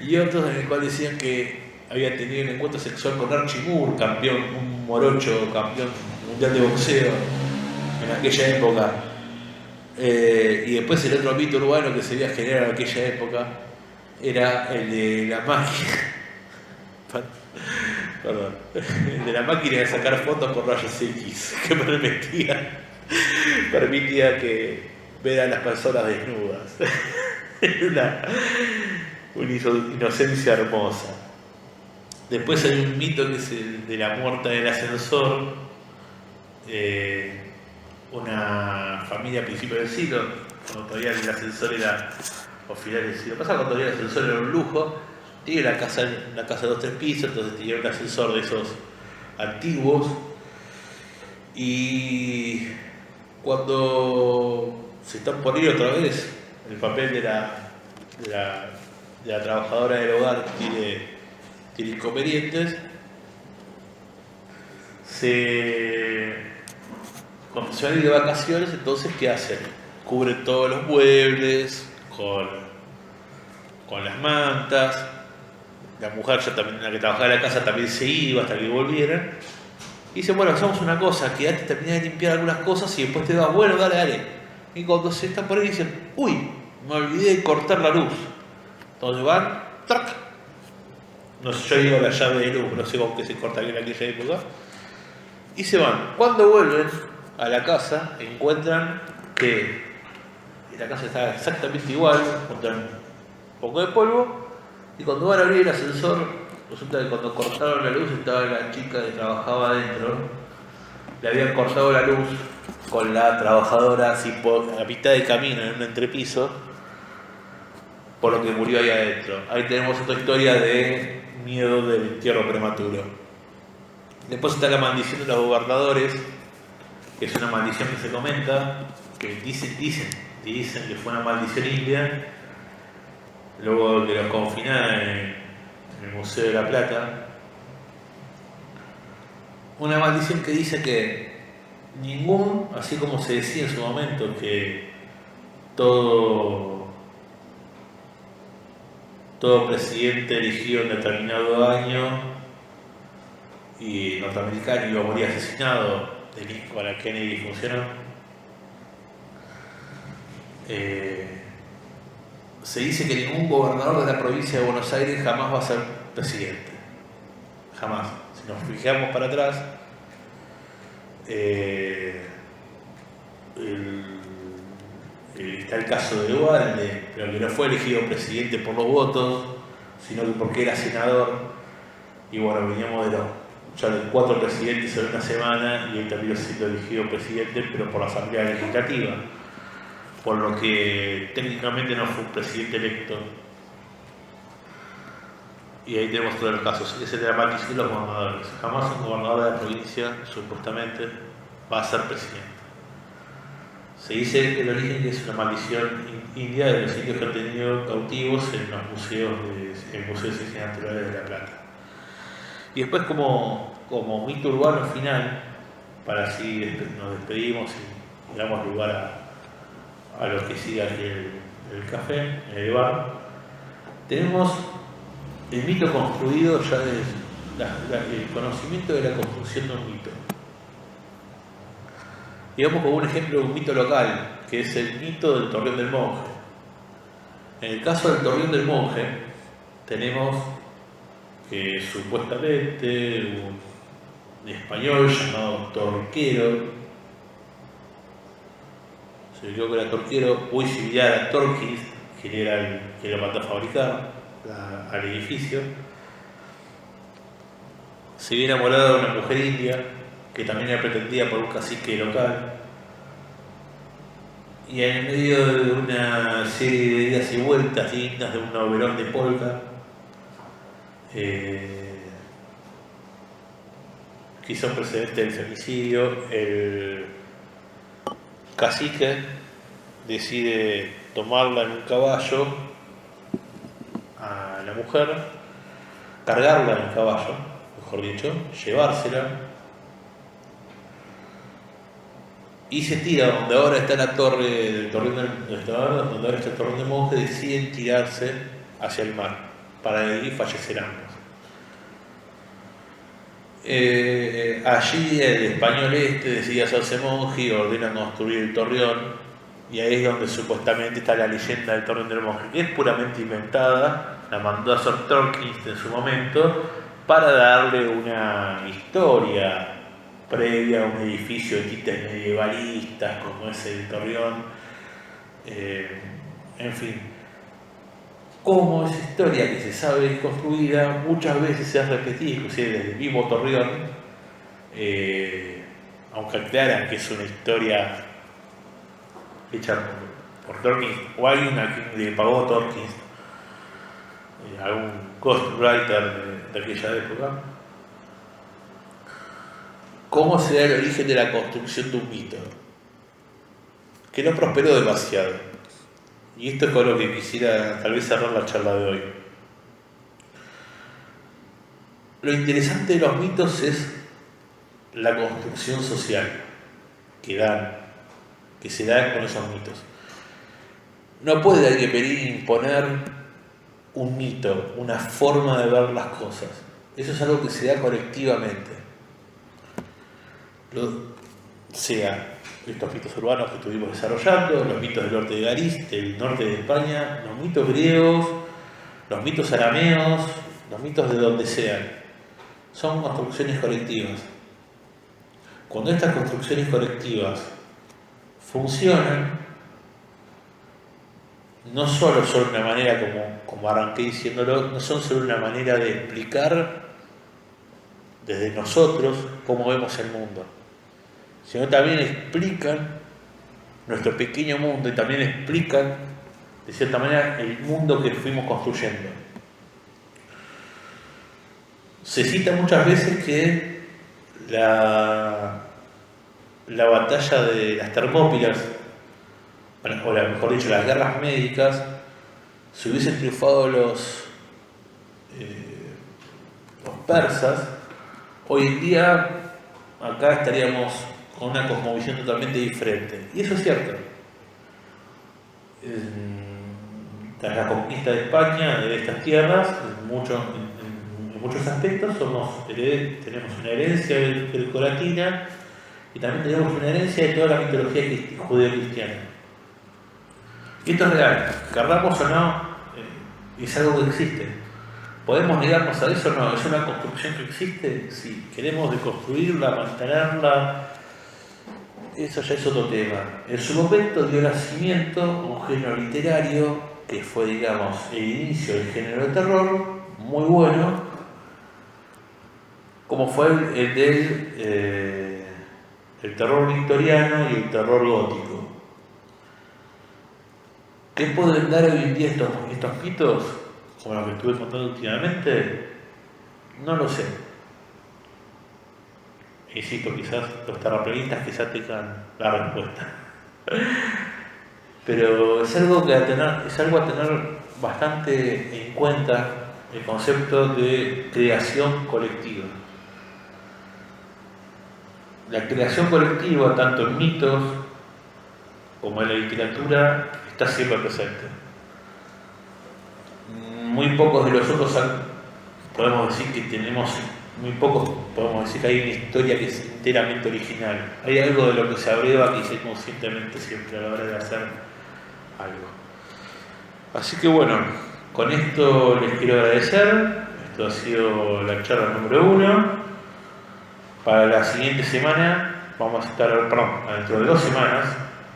y otros en el cual decían que había tenido un encuentro sexual con Archie Moore, campeón, un morocho, campeón mundial de boxeo en aquella época. Y después el otro mito urbano que se veía generar en aquella época era el de la máquina. Perdón. El de la máquina de sacar fotos con rayos X, que permitía que ver a las personas desnudas. Una inocencia hermosa. Después hay un mito que es el de la muerta del ascensor. Una familia a principios del siglo, cuando todavía el ascensor era, o finales del siglo pasado, cuando todavía el ascensor era un lujo, tenía una casa de 2-3 pisos, entonces tenía un ascensor de esos antiguos, y cuando se están por ir otra vez, el papel de la trabajadora del hogar tiene inconvenientes, cuando se van a ir de vacaciones, entonces ¿qué hacen? Cubren todos los muebles con las mantas. La mujer, ya también, la que trabajaba en la casa, también se iba hasta que volvieran. Y dice, bueno, hacemos una cosa, quedate, terminá de limpiar algunas cosas y después te vas, bueno, dale. Y cuando se está por ahí dicen, uy, me olvidé de cortar la luz. Entonces van, ¡tac! No sé, yo digo la llave de luz, no sé con qué se corta bien aquella época. Y se van. Cuando vuelven a la casa, encuentran que la casa está exactamente igual, encuentran un poco de polvo, y cuando van a abrir el ascensor, resulta que cuando cortaron la luz estaba la chica que trabajaba adentro, le habían cortado la luz con la trabajadora así a mitad de camino en un entrepiso, por lo que murió ahí adentro. Ahí tenemos otra historia de miedo del entierro prematuro. Después está la maldición de los gobernadores, que es una maldición que se comenta, que dicen que fue una maldición india, luego que los confinaron en el Museo de la Plata. Una maldición que dice que así como se decía en su momento, que todo presidente elegido en determinado año y norteamericano iba a morir asesinado, para Kennedy funcionó. Se dice que ningún gobernador de la provincia de Buenos Aires jamás va a ser presidente. Jamás. Si nos fijamos para atrás, está el caso de Duhalde, pero que no fue elegido presidente por los votos, sino que porque era senador. Y bueno, veníamos de ya de 4 presidentes en una semana y él terminó siendo elegido presidente, pero por la Asamblea Legislativa, por lo que técnicamente no fue un presidente electo. Y ahí tenemos todos los casos. Ese es de la maldición de los gobernadores. Jamás un gobernador de la provincia, supuestamente, va a ser presidente. Se dice que el origen es una maldición india de los indios que han tenido cautivos en los museos el Museo de Ciencias Naturales de La Plata. Y después como mito urbano final, para así nos despedimos y damos lugar a los que sigan el café, el bar, tenemos el mito construido ya desde el conocimiento de la construcción de un mito. Digamos como un ejemplo de un mito local, que es el mito del Torreón del Monje. En el caso del Torreón del Monje, tenemos que supuestamente un español llamado Torquero, se le quedó que era Torquero, muy similar a Torquís, que era el que lo mandó a fabricar al edificio. Se había enamorado de una mujer india que también era pretendida por un cacique local, y en medio de una serie de idas y vueltas dignas de un novelón de polka, que hizo precedente del femicidio, el cacique decide tomarla en un caballo a la mujer, cargarla en el caballo, mejor dicho, llevársela, y se tira donde ahora está la torre del Torreón donde ahora está el Torreón del Monje. Deciden tirarse hacia el mar para ahí fallecer ambos. Allí el español decide hacerse monje y ordena construir el torreón, y ahí es donde supuestamente está la leyenda del Torreón del Monje, que es puramente inventada, la mandó a hacer Torquist en su momento para darle una historia previa a un edificio de tintes medievalistas como es el Torreón. En fin, como esa historia que se sabe es construida, muchas veces se ha repetido, inclusive desde el mismo Torreón, aunque aclaran que es una historia hecha por Torquist, o alguien a quien le pagó Torquist, algún ghostwriter de aquella época. ¿Cómo se da el origen de la construcción de un mito? Que no prosperó demasiado. Y esto es con lo que quisiera tal vez cerrar la charla de hoy. Lo interesante de los mitos es la construcción social que se da con esos mitos. No puede alguien venir a imponer un mito, una forma de ver las cosas. Eso es algo que se da colectivamente. sea estos mitos urbanos que estuvimos desarrollando, los mitos del norte de Galicia, del norte de España, los mitos griegos, los mitos arameos, los mitos de donde sean. Son construcciones colectivas. Cuando estas construcciones colectivas funcionan, no solo son una manera, como arranqué diciéndolo, no son solo una manera de explicar desde nosotros cómo vemos el mundo, sino también explican nuestro pequeño mundo y también explican, de cierta manera, el mundo que fuimos construyendo. Se cita muchas veces que la batalla de las Termópilas, o mejor dicho, las guerras médicas, si hubiesen triunfado los persas, hoy en día acá estaríamos con una cosmovisión totalmente diferente. Y eso es cierto. Tras la conquista de España, de estas tierras, en muchos aspectos tenemos una herencia grecolatina y también tenemos una herencia de toda la mitología judeo-cristiana. Y esto es real, querramos o no, es algo que existe. ¿Podemos negarnos a eso? No, es una construcción que existe. Si queremos deconstruirla, mantenerla, eso ya es otro tema. En su momento dio nacimiento a un género literario que fue, digamos, el inicio del género de terror, muy bueno, como fue el del el terror victoriano y el terror gótico. ¿Qué pueden dar hoy en día estos mitos, como los que estuve contando últimamente? No lo sé. Insisto, quizás los terraplanistas quizás tengan la respuesta. Pero es algo a tener bastante en cuenta, el concepto de creación colectiva. La creación colectiva, tanto en mitos como en la literatura, está siempre presente. Muy pocos de nosotros podemos decir que hay una historia que es enteramente original. Hay algo de lo que se abreva que hice conscientemente siempre a la hora de hacer algo. Así que bueno, con esto les quiero agradecer. Esto ha sido la charla número 1. Para la siguiente semana vamos a estar, dentro de 2 semanas,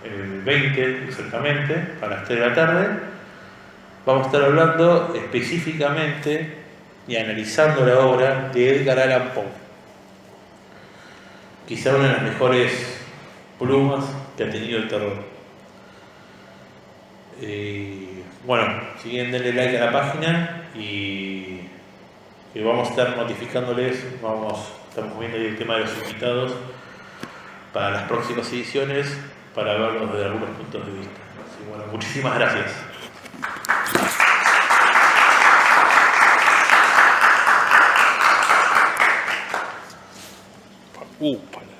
el 20 exactamente, a las 3 de la tarde, vamos a estar hablando específicamente y analizando la obra de Edgar Allan Poe. Quizá una de las mejores plumas que ha tenido el terror. Bueno, si quieren denle like a la página y vamos a estar notificándoles, estamos viendo el tema de los invitados para las próximas ediciones para verlos desde algunos puntos de vista. Así, bueno, muchísimas gracias. Para